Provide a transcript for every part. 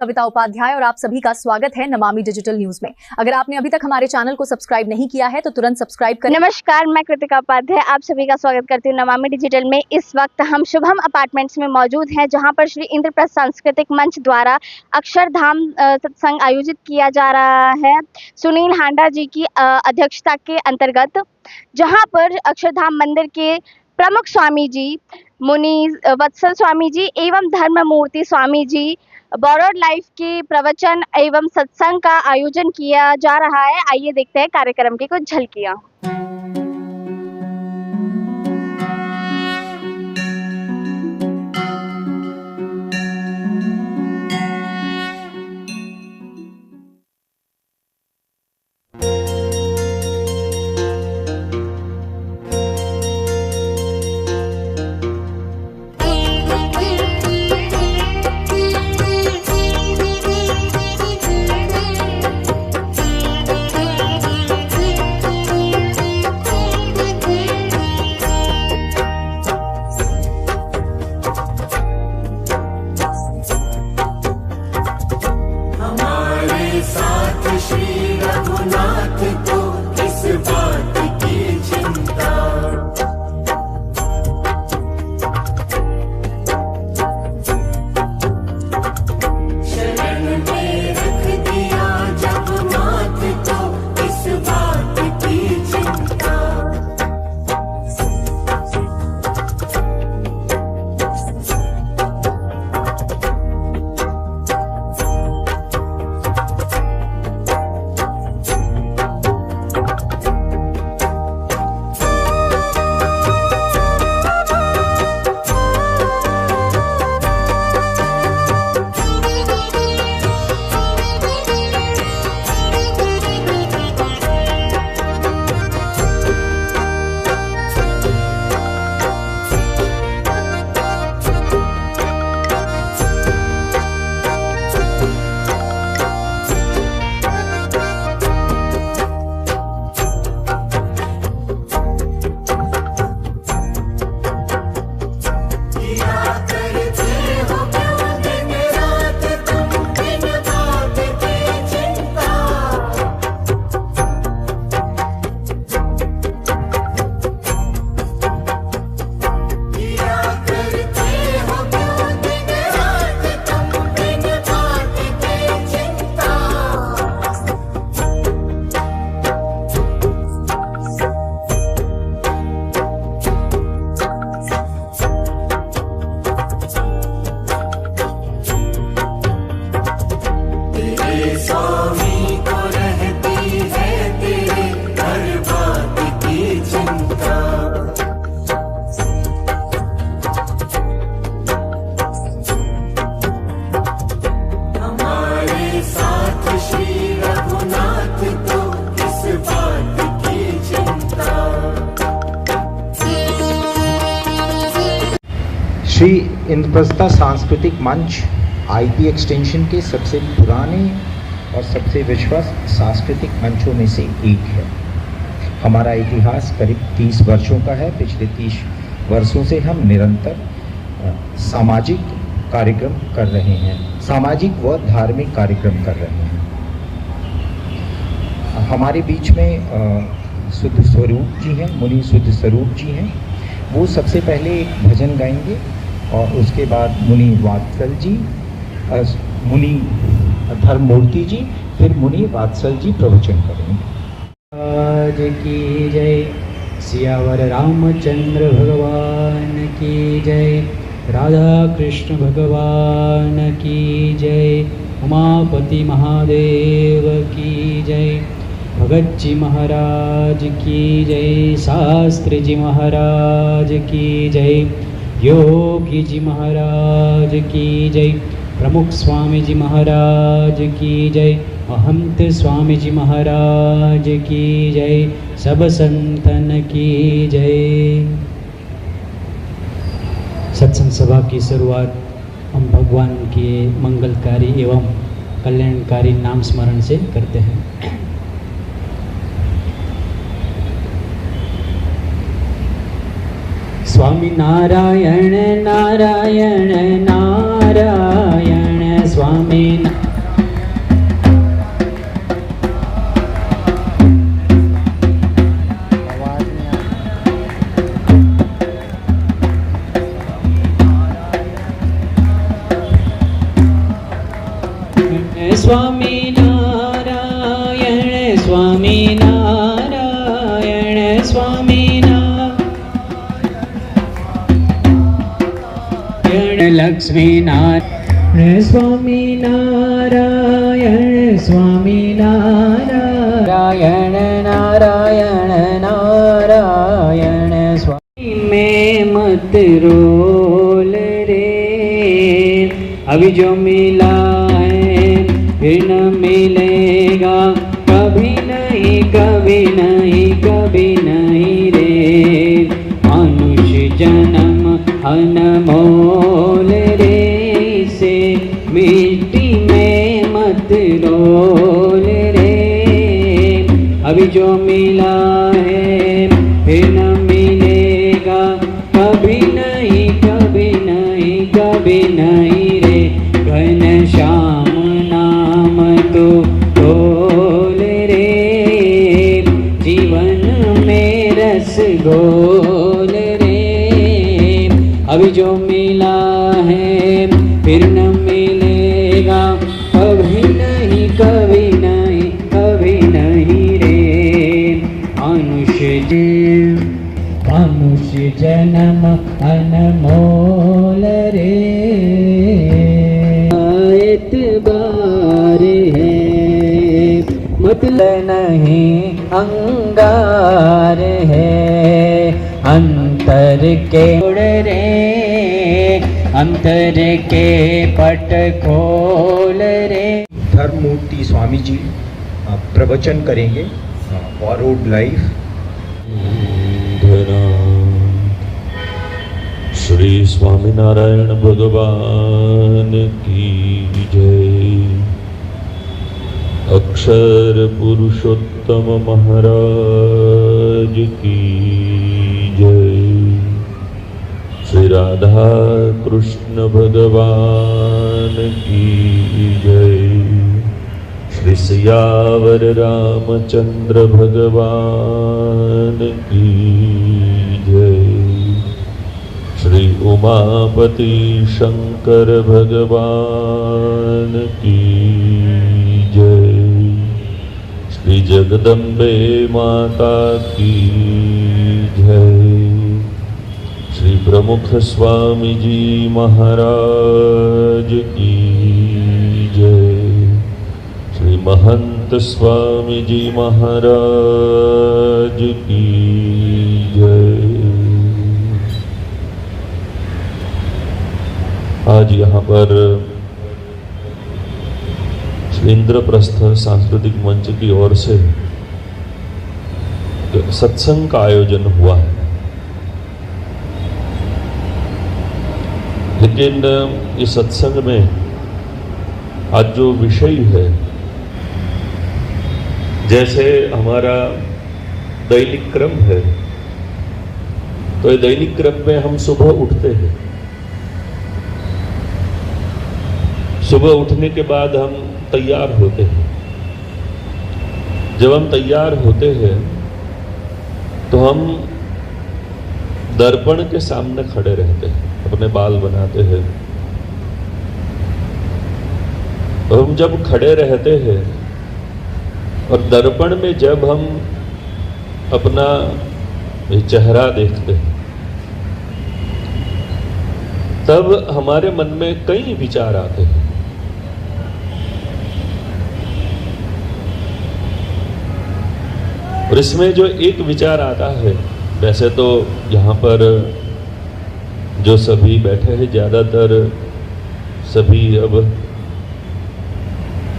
कविता उपाध्याय और आप सभी का स्वागत है नमामि डिजिटल न्यूज में। अगर आपने अभी तक हमारे चैनल को सब्सक्राइब नहीं किया है तो तुरंत सब्सक्राइब करें। नमस्कार, मैं कृतिका उपाध्याय आप सभी का स्वागत करती हूँ नमामि डिजिटल में। इस वक्त हम शुभम अपार्टमेंट्स में मौजूद हैं, जहां पर श्री इंद्रप्रस्थ सांस्कृतिक मंच द्वारा अक्षरधाम सत्संग आयोजित किया जा रहा है सुनील हांडा जी की अध्यक्षता के अंतर्गत, जहां पर अक्षरधाम मंदिर के प्रमुख स्वामी जी मुनि वत्सल स्वामी जी एवं धर्ममूर्ति स्वामी जी बोरोड लाइफ के प्रवचन एवं सत्संग का आयोजन किया जा रहा है। आइए देखते हैं कार्यक्रम की कुछ झलकियां। श्री इंद्रप्रस्थ सांस्कृतिक मंच आईपी एक्सटेंशन के सबसे पुराने और सबसे विश्वास सांस्कृतिक मंचों में से एक है। हमारा इतिहास करीब 30 वर्षों का है। पिछले 30 वर्षों से हम निरंतर सामाजिक कार्यक्रम कर रहे हैं, सामाजिक व धार्मिक कार्यक्रम कर रहे हैं। हमारे बीच में शुद्ध स्वरूप जी हैं, मुनि शुद्ध स्वरूप जी हैं। वो सबसे पहले एक भजन गाएंगे और उसके बाद मुनि वात्सल जी, मुनि धर्ममूर्ति जी, फिर मुनि वात्सल जी प्रवचन करेंगे। आज की जय, सियावर रामचंद्र भगवान की जय, राधा कृष्ण भगवान की जय, उमापति महादेव की जय, भगत जी महाराज की जय, शास्त्री जी महाराज की जय, योगी जी महाराज की जय, प्रमुख स्वामी जी महाराज की जय, महंत स्वामी जी महाराज की जय, सब संतन की जय। सत्संग सभा की शुरुआत हम भगवान के मंगलकारी एवं कल्याणकारी नाम स्मरण से करते हैं। स्वामी नारायण नारायण नारायण, स्वामी स्वामी स्वामी नारायण स्वामी नारायण स्वामी नारायण लक्ष्मी नारायण स्वामी नारायण स्वामी नारायण नारायण नारायण स्वामी में मत रोल रे अभी जो मिला फिर न मिलेगा कभी नहीं कभी नहीं कभी नहीं रे मनुष्य जन्म अनमोल रे से मिट्टी में मत रोल रे अभी जो मिला है फिर न मिलेगा कभी नहीं कभी नहीं कभी नहीं रे घनश्याम तो बोल रे जीवन में रस घोल रे अभी जो मिला है फिर न मिलेगा कभी नहीं कभी नहीं कभी नहीं रे मनुष्य जन्म अनमोल रे एतबार है मतलब नहीं अंगार है अंतर के रे अंतर के पट खोल रे धर्ममूर्ति स्वामी जी प्रवचन करेंगे फॉरवर्ड लाइफ। श्री स्वामीनारायण भगवान की जय। अक्षर पुरुषोत्तम महाराज की जय। श्री राधा कृष्ण भगवान की जय। श्री सियावर रामचंद्र भगवान की जय। श्री उमापति शंकर भगवान की जय। श्री जगदम्बे माता की जय। श्री प्रमुख स्वामी जी महाराज की जय। श्री महंत स्वामी जी महाराज की जय। आज यहाँ पर श्री इंद्रप्रस्थ सांस्कृतिक मंच की ओर से सत्संग का आयोजन हुआ है, लेकिन इस सत्संग में आज जो विषय है, जैसे हमारा दैनिक क्रम है, तो ये दैनिक क्रम में हम सुबह उठते हैं। सुबह उठने के बाद हम तैयार होते हैं। जब हम तैयार होते हैं तो हम दर्पण के सामने खड़े रहते हैं, अपने बाल बनाते हैं। और हम जब खड़े रहते हैं और दर्पण में जब हम अपना चेहरा देखते हैं, तब हमारे मन में कई विचार आते हैं। और इसमें जो एक विचार आता है, वैसे तो यहाँ पर जो सभी बैठे हैं ज़्यादातर सभी अब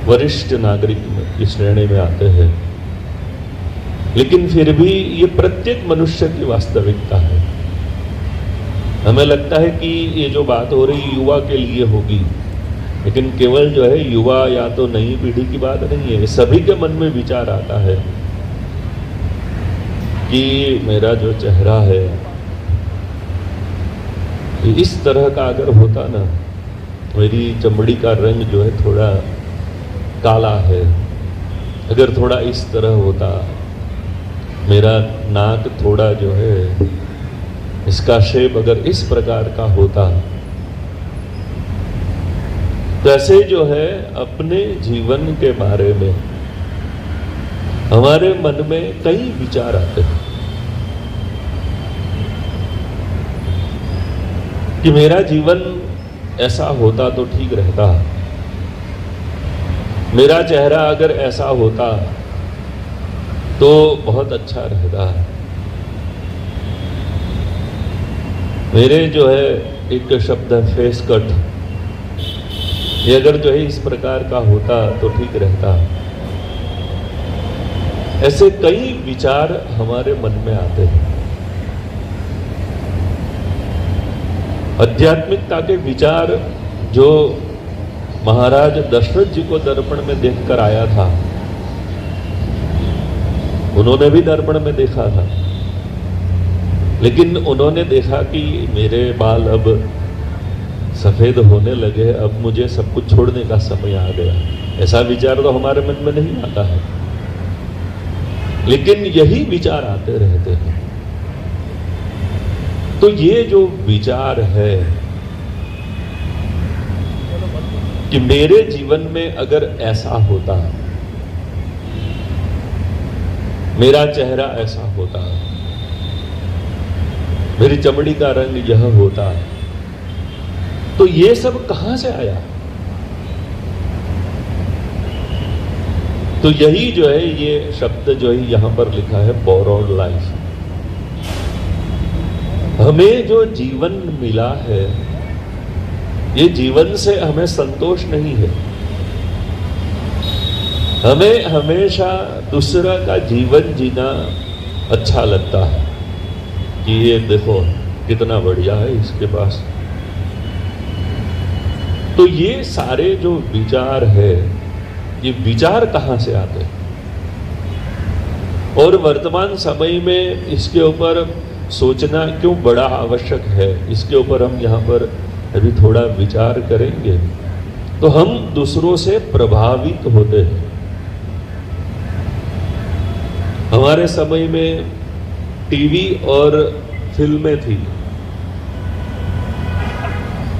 वरिष्ठ नागरिक की श्रेणी में आते हैं, लेकिन फिर भी ये प्रत्येक मनुष्य की वास्तविकता है। हमें लगता है कि ये जो बात हो रही युवा के लिए होगी, लेकिन केवल जो है युवा या तो नई पीढ़ी की बात नहीं है, सभी के मन में विचार आता है कि मेरा जो चेहरा है इस तरह का अगर होता ना मेरी चमड़ी का रंग जो है थोड़ा काला है, अगर थोड़ा इस तरह होता, मेरा नाक थोड़ा जो है इसका शेप अगर इस प्रकार का होता, तो ऐसे जो है अपने जीवन के बारे में हमारे मन में कई विचार आते हैं कि मेरा जीवन ऐसा होता तो ठीक रहता, मेरा चेहरा अगर ऐसा होता तो बहुत अच्छा रहता, मेरे जो है एक शब्द है फेस कट, ये अगर जो है इस प्रकार का होता तो ठीक रहता। ऐसे कई विचार हमारे मन में आते हैं। आध्यात्मिकता के विचार जो महाराज दशरथ जी को दर्पण में देखकर आया था, उन्होंने भी दर्पण में देखा था, लेकिन उन्होंने देखा कि मेरे बाल अब सफेद होने लगे, अब मुझे सब कुछ छोड़ने का समय आ गया। ऐसा विचार तो हमारे मन में नहीं आता है, लेकिन यही विचार आते रहते हैं। तो ये जो विचार है कि मेरे जीवन में अगर ऐसा होता, मेरा चेहरा ऐसा होता, मेरी चमड़ी का रंग यह होता, तो ये सब कहां से आया? तो यही जो है ये शब्द जो है यहां पर लिखा है बोरोड लाइफ। हमें जो जीवन मिला है, ये जीवन से हमें संतोष नहीं है। हमें हमेशा दूसरा का जीवन जीना अच्छा लगता है कि ये देखो कितना बढ़िया है इसके पास। तो ये सारे जो विचार है, ये विचार कहां से आते हैं? और वर्तमान समय में इसके ऊपर सोचना क्यों बड़ा आवश्यक है, इसके ऊपर हम यहाँ पर अभी थोड़ा विचार करेंगे। तो हम दूसरों से प्रभावित होते हैं। हमारे समय में टीवी और फिल्में थी,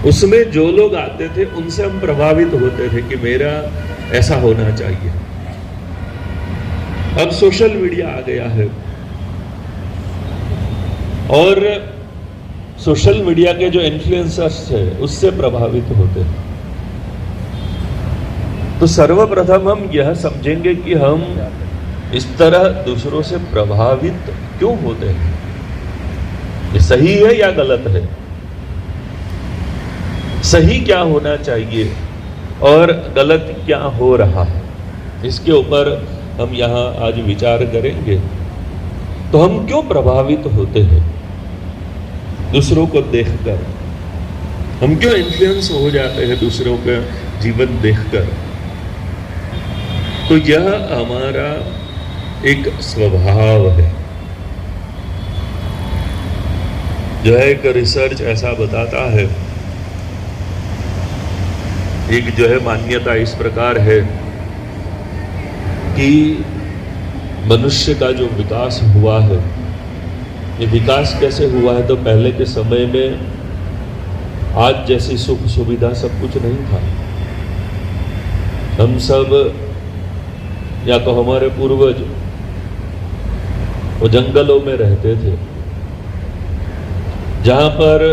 उसमें जो लोग आते थे उनसे हम प्रभावित होते थे कि मेरा ऐसा होना चाहिए। अब सोशल मीडिया आ गया है और सोशल मीडिया के जो इन्फ्लुएंसर्स हैं उससे प्रभावित होते हैं। तो सर्वप्रथम हम यह समझेंगे कि हम इस तरह दूसरों से प्रभावित क्यों होते हैं, ये सही है या गलत है, सही क्या होना चाहिए और गलत क्या हो रहा है, इसके ऊपर हम यहाँ आज विचार करेंगे। तो हम क्यों प्रभावित होते हैं दूसरों को देखकर, हम क्यों इन्फ्लुएंस हो जाते हैं दूसरों का जीवन देखकर? तो यह हमारा एक स्वभाव है। जो है एक रिसर्च ऐसा बताता है, एक जो है मान्यता इस प्रकार है कि मनुष्य का जो विकास हुआ है, ये विकास कैसे हुआ है? तो पहले के समय में आज जैसी सुख सुविधा सब कुछ नहीं था। हम सब या तो हमारे पूर्वज वो जंगलों में रहते थे, जहां पर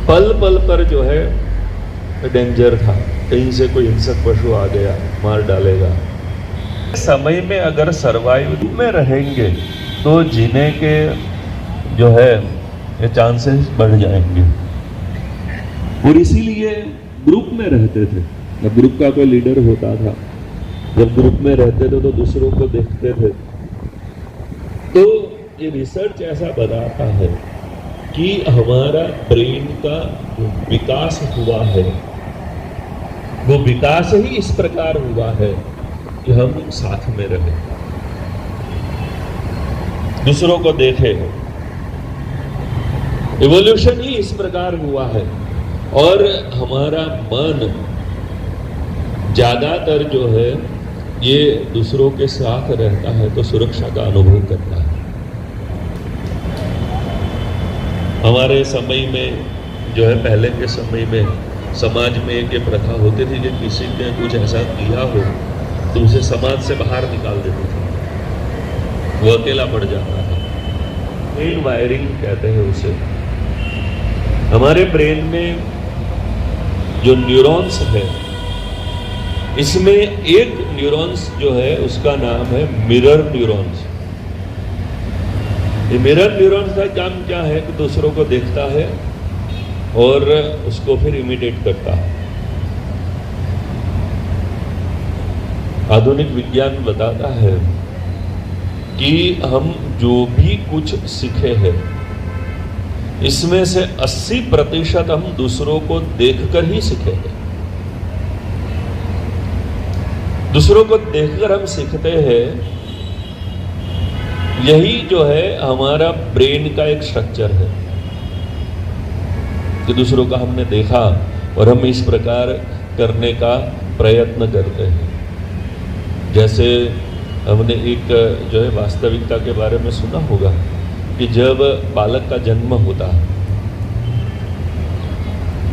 पल पल पर जो है डेंजर था, कहीं से कोई हिंसक पशु आ गया मार डालेगा। समय में अगर सर्वाइव में रहेंगे तो जीने के जो है ये चांसेस बढ़ जाएंगे। और इसीलिए ग्रुप में रहते थे। जब ग्रुप का कोई लीडर होता था, जब ग्रुप में रहते थे तो दूसरों को देखते थे। तो ये रिसर्च ऐसा बताता है कि हमारा ब्रेन का जो विकास हुआ है, वो विकास ही इस प्रकार हुआ है कि हम साथ में रहे, दूसरों को देखें। इवोल्यूशन ही इस प्रकार हुआ है और हमारा मन ज़्यादातर जो है ये दूसरों के साथ रहता है तो सुरक्षा का अनुभव करता है। हमारे समय में जो है, पहले के समय में समाज में एक प्रथा होती थी कि किसी ने कुछ ऐसा किया हो तो उसे समाज से बाहर निकाल देते थे, वो अकेला पड़ जाता था। ब्रेन वायरिंग कहते हैं उसे। हमारे ब्रेन में जो न्यूरॉन्स है, इसमें एक न्यूरॉन्स जो है उसका नाम है मिरर न्यूरॉन्स। ये मिरर न्यूरॉन्स का काम क्या है कि दूसरों को देखता है और उसको फिर इमिटेट करता है। आधुनिक विज्ञान बताता है कि हम जो भी कुछ सीखे हैं इसमें से 80% हम दूसरों को देखकर ही सीखे हैं। दूसरों को देखकर हम सीखते हैं। यही जो है हमारा ब्रेन का एक स्ट्रक्चर है कि दूसरों का हमने देखा और हम इस प्रकार करने का प्रयत्न करते हैं। जैसे हमने एक जो है वास्तविकता के बारे में सुना होगा कि जब बालक का जन्म होता है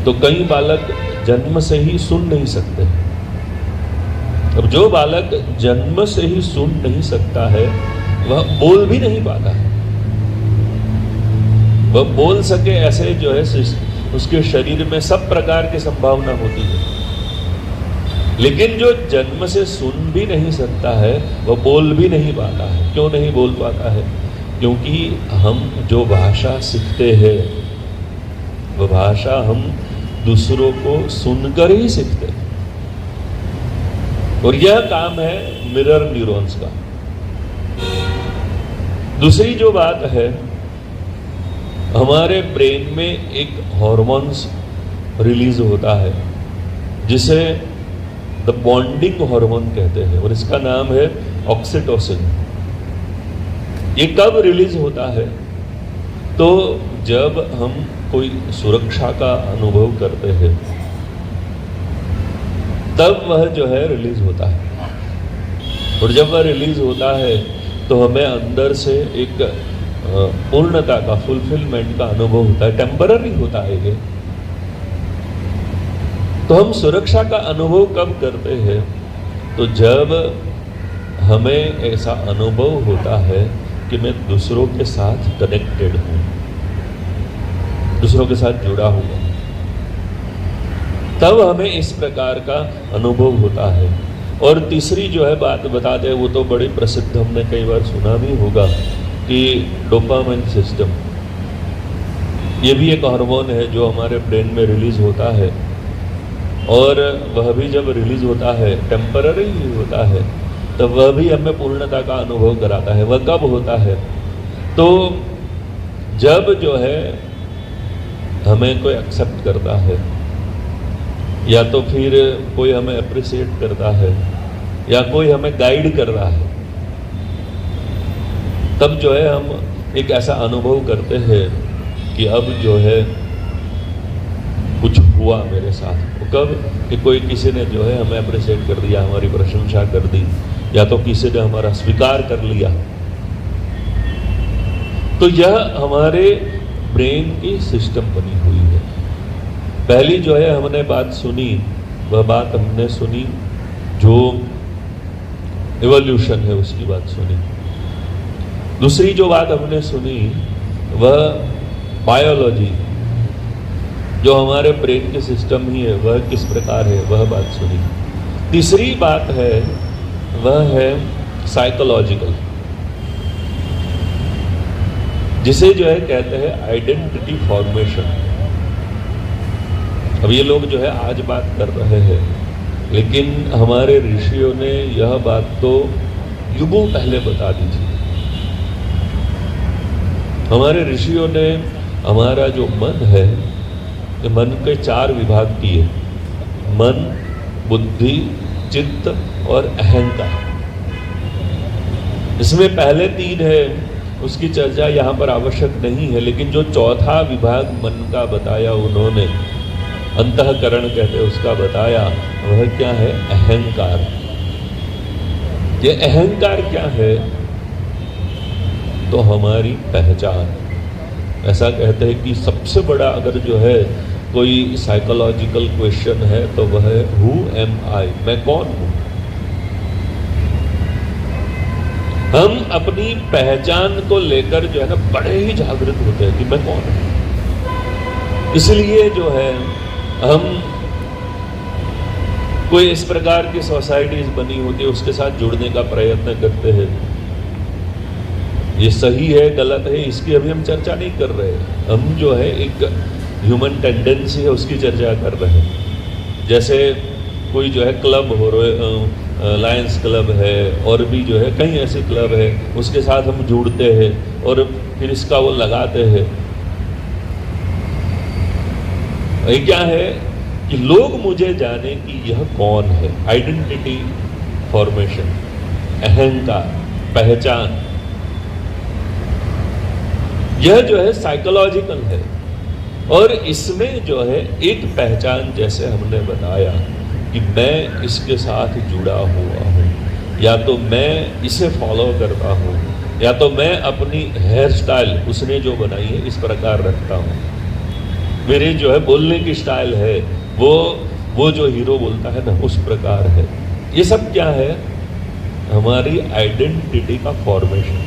तो कई बालक जन्म से ही सुन नहीं सकते। अब जो बालक जन्म से ही सुन नहीं सकता है वह बोल भी नहीं पाता है। वह बोल सके ऐसे जो है उसके शरीर में सब प्रकार की संभावना होती है, लेकिन जो जन्म से सुन भी नहीं सकता है वह बोल भी नहीं पाता है। क्यों नहीं बोल पाता है? क्योंकि हम जो भाषा सीखते हैं वह भाषा हम दूसरों को सुनकर ही सीखते हैं। और यह काम है मिरर न्यूरॉन्स का। दूसरी जो बात है, हमारे ब्रेन में एक हार्मोन्स रिलीज होता है जिसे द बॉन्डिंग हार्मोन कहते हैं और इसका नाम है ऑक्सीटोसिन। ये कब रिलीज होता है? तो जब हम कोई सुरक्षा का अनुभव करते हैं तब वह जो है रिलीज होता है। और जब वह रिलीज होता है तो हमें अंदर से एक पूर्णता का, फुलफिलमेंट का अनुभव होता है। टेम्पररी होता है ये। तो हम सुरक्षा का अनुभव कब करते हैं? तो जब हमें ऐसा अनुभव होता है कि मैं दूसरों के साथ कनेक्टेड हूं, दूसरों के साथ जुड़ा हुआ, तब हमें इस प्रकार का अनुभव होता है। और तीसरी जो है बात बताते हैं वो तो बड़ी प्रसिद्ध, हमने कई बार सुना भी होगा कि डोपामाइन सिस्टम, ये भी एक हार्मोन है जो हमारे ब्रेन में रिलीज होता है। और वह भी जब रिलीज होता है, टेम्पररी होता है, तब वह भी हमें पूर्णता का अनुभव कराता है। वह कब होता है? तो जब जो है हमें कोई एक्सेप्ट करता है, या तो फिर कोई हमें अप्रिशिएट करता है, या कोई हमें गाइड कर रहा है, तब जो है हम एक ऐसा अनुभव करते हैं कि अब जो है कुछ हुआ मेरे साथ। वो कब? कि कोई किसी ने जो है हमें अप्रिशिएट कर दिया, हमारी प्रशंसा कर दी, या तो किसी ने हमारा स्वीकार कर लिया। तो यह हमारे ब्रेन की सिस्टम बनी हुई है। पहली जो है हमने बात सुनी, वह बात हमने सुनी जो इवोल्यूशन है उसकी बात सुनी। दूसरी जो बात हमने सुनी वह बायोलॉजी, जो हमारे ब्रेन के सिस्टम ही है वह किस प्रकार है वह बात सुनी। तीसरी बात है वह है साइकोलॉजिकल, जिसे जो है कहते हैं आइडेंटिटी फॉर्मेशन। अब ये लोग जो है आज बात कर रहे हैं, लेकिन हमारे ऋषियों ने यह बात तो युगों पहले बता दी थी। हमारे ऋषियों ने हमारा जो मन है, मन के 4 विभाग किए: मन, बुद्धि, चित्त और अहंकार। इसमें पहले 3 है, उसकी चर्चा यहाँ पर आवश्यक नहीं है, लेकिन जो चौथा विभाग मन का बताया उन्होंने, अंतःकरण कहते हैं उसका बताया, वह क्या है? अहंकार। ये अहंकार क्या है? तो हमारी पहचान। ऐसा कहते हैं कि सबसे बड़ा अगर जो है कोई साइकोलॉजिकल क्वेश्चन है तो वह है हु एम आई, मैं कौन हूं। हम अपनी पहचान को लेकर जो है ना बड़े ही जागृत होते हैं कि मैं कौन हूं। इसलिए जो है हम कोई इस प्रकार की सोसाइटीज बनी होती है उसके साथ जुड़ने का प्रयत्न करते हैं। ये सही है गलत है इसकी अभी हम चर्चा नहीं कर रहे, हम जो है एक ह्यूमन टेंडेंसी है उसकी चर्चा कर रहे हैं। जैसे कोई जो है क्लब हो रहे, लायंस क्लब है और भी जो है कई ऐसे क्लब है, उसके साथ हम जुड़ते हैं और फिर इसका वो लगाते हैं। ये क्या है कि लोग मुझे जाने कि यह कौन है। आइडेंटिटी फॉर्मेशन, अहंकार, पहचान, यह जो है साइकोलॉजिकल है। और इसमें जो है एक पहचान जैसे हमने बताया कि मैं इसके साथ जुड़ा हुआ हूँ, या तो मैं इसे फॉलो करता हूँ, या तो मैं अपनी हेयर स्टाइल उसने जो बनाई है इस प्रकार रखता हूँ। मेरी जो है बोलने की स्टाइल है वो जो हीरो बोलता है ना उस प्रकार है। ये सब क्या है? हमारी आइडेंटिटी का फॉर्मेशन।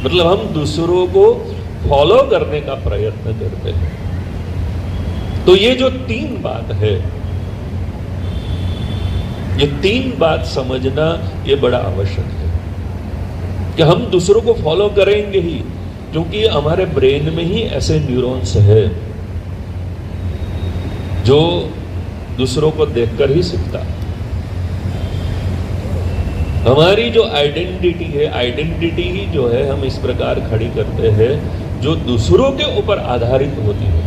मतलब हम दूसरों को फॉलो करने का प्रयत्न करते हैं। तो ये जो तीन बात है, ये तीन बात समझना ये बड़ा आवश्यक है कि हम दूसरों को फॉलो करेंगे ही, क्योंकि हमारे ब्रेन में ही ऐसे न्यूरॉन्स है जो दूसरों को देखकर ही सीखता है। हमारी जो आइडेंटिटी है, आइडेंटिटी ही जो है हम इस प्रकार खड़ी करते हैं जो दूसरों के ऊपर आधारित होती है।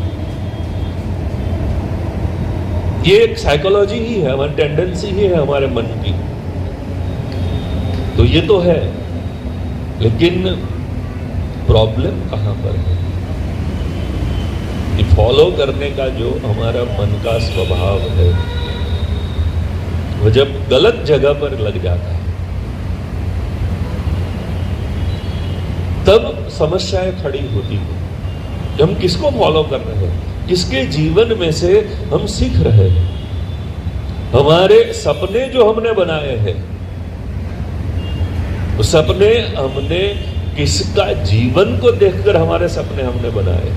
ये एक साइकोलॉजी ही है, हमारी टेंडेंसी ही है हमारे मन की। तो ये तो है, लेकिन प्रॉब्लम कहां पर है कि फॉलो करने का जो हमारा मन का स्वभाव है वो जब गलत जगह पर लग जाता है तब समस्याएं खड़ी होती है कि हम किसको फॉलो कर रहे हैं, किसके जीवन में से हम सीख रहे हैं। हमारे सपने जो हमने बनाए हैं, वो सपने हमने किसका जीवन को देखकर हमारे सपने हमने बनाए।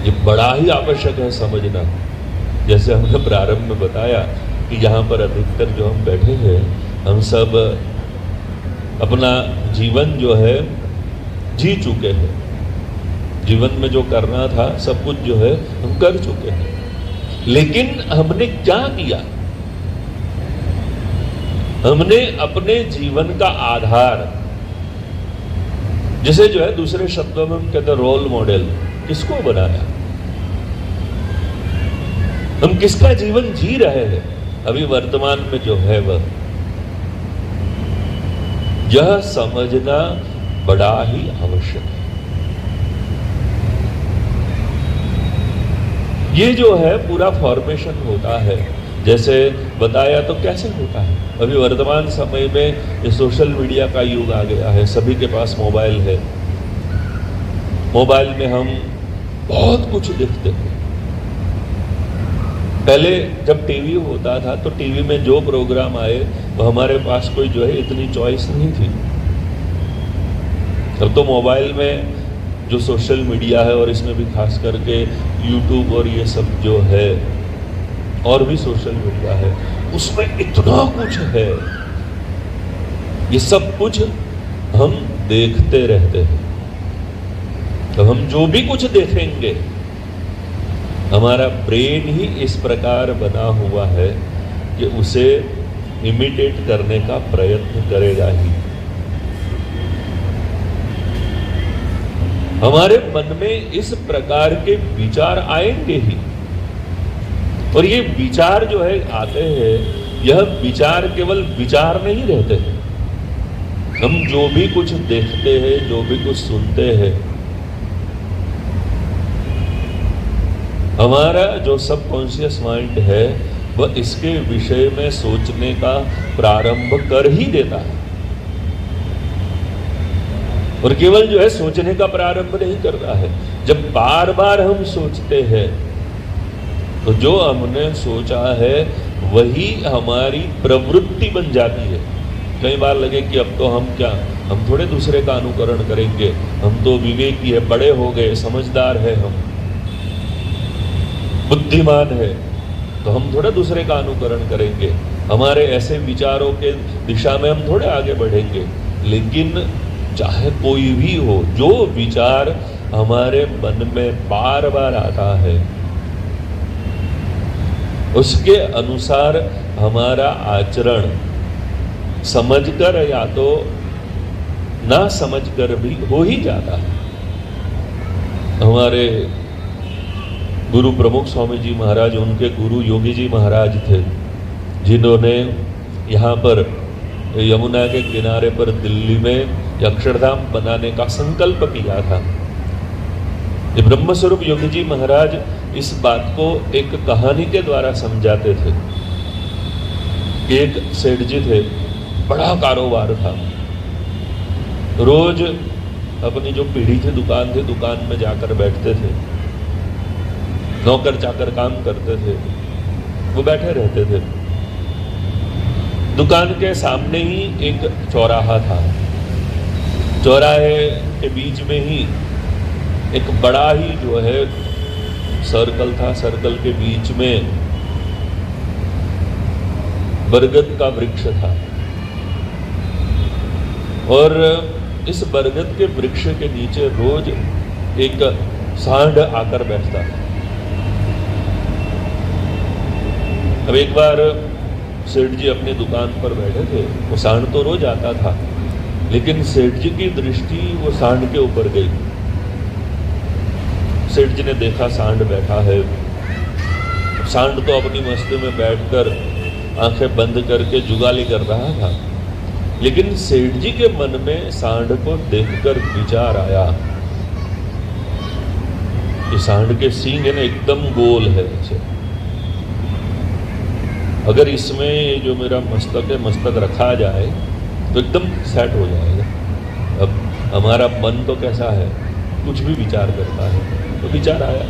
ये बड़ा ही आवश्यक है समझना। जैसे हमने प्रारंभ में बताया कि यहाँ पर अधिकतर जो हम बैठे हैं, हम सब अपना जीवन जो है जी चुके हैं। जीवन में जो करना था सब कुछ जो है हम कर चुके हैं, लेकिन हमने क्या किया? हमने अपने जीवन का आधार, जिसे जो है दूसरे शब्दों में हम कहते हैं रोल मॉडल, किसको बनाया? हम किसका जीवन जी रहे हैं अभी वर्तमान में जो है वह, यह समझना बड़ा ही आवश्यक है। ये जो है पूरा फॉर्मेशन होता है, जैसे बताया तो कैसे होता है? अभी वर्तमान समय में ये सोशल मीडिया का युग आ गया है, सभी के पास मोबाइल है। मोबाइल में हम बहुत कुछ देखते हैं। पहले जब टीवी होता था तो टीवी में जो प्रोग्राम आए तो हमारे पास कोई जो है इतनी चॉइस नहीं थी। अब तो मोबाइल में जो सोशल मीडिया है और इसमें भी खास करके यूट्यूब और ये सब जो है और भी सोशल मीडिया है, उसमें इतना कुछ है, ये सब कुछ हम देखते रहते हैं। तो हम जो भी कुछ देखेंगे, हमारा ब्रेन ही इस प्रकार बना हुआ है कि उसे इमिटेट करने का प्रयत्न करेगा ही। हमारे मन में इस प्रकार के विचार आएंगे ही, और ये विचार जो है आते हैं, यह विचार केवल विचार नहीं रहते हैं। हम जो भी कुछ देखते हैं, जो भी कुछ सुनते हैं, हमारा जो सबकॉन्शियस माइंड है वह इसके विषय में सोचने का प्रारंभ कर ही देता है, और केवल जो है सोचने का प्रारंभ नहीं करता है। जब बार बार हम सोचते हैं तो जो हमने सोचा है वही हमारी प्रवृत्ति बन जाती है। कई बार लगे कि अब तो हम थोड़े दूसरे का अनुकरण करेंगे, हम तो विवेकी है, बड़े हो गए, समझदार है, हम बुद्धिमान है, तो हम थोड़ा दूसरे का अनुकरण करेंगे, हमारे ऐसे विचारों के दिशा में हम थोड़े आगे बढ़ेंगे। लेकिन चाहे कोई भी हो, जो विचार हमारे मन में बार बार आता है उसके अनुसार हमारा आचरण समझकर या तो ना समझकर भी हो ही जाता है। हमारे गुरु प्रमुख स्वामी जी महाराज, उनके गुरु योगी जी महाराज थे, जिन्होंने यहाँ पर यमुना के किनारे पर दिल्ली में अक्षरधाम बनाने का संकल्प किया था। ये ब्रह्मस्वरूप योगी जी महाराज इस बात को एक कहानी के द्वारा समझाते थे कि एक सेठ जी थे, बड़ा कारोबार था, रोज अपनी जो पीढ़ी थी दुकान में जाकर बैठते थे, नौकर चाकर काम करते थे, वो बैठे रहते थे। दुकान के सामने ही एक चौराहा था, चौराहे के बीच में ही एक बड़ा ही जो है सर्कल था, सर्कल के बीच में बरगद का वृक्ष था, और इस बरगद के वृक्ष के नीचे रोज एक सांड आकर बैठता था। अब एक बार सेठ जी अपनी दुकान पर बैठे थे, वो सांड तो रोज आता था, लेकिन सेठ जी की दृष्टि वो सांड के ऊपर गई। सेठ जी ने देखा सांड बैठा है, सांड तो अपनी मस्ती में बैठकर आंखें बंद करके जुगाली कर रहा था, लेकिन सेठ जी के मन में सांड को देखकर विचार आया कि सांड के सींग है ना एकदम गोल है, अगर इसमें जो मेरा मस्तक है, मस्तक रखा जाए तो एकदम सेट हो जाएगा। अब हमारा मन तो कैसा है, कुछ भी विचार करता है, तो विचार आया।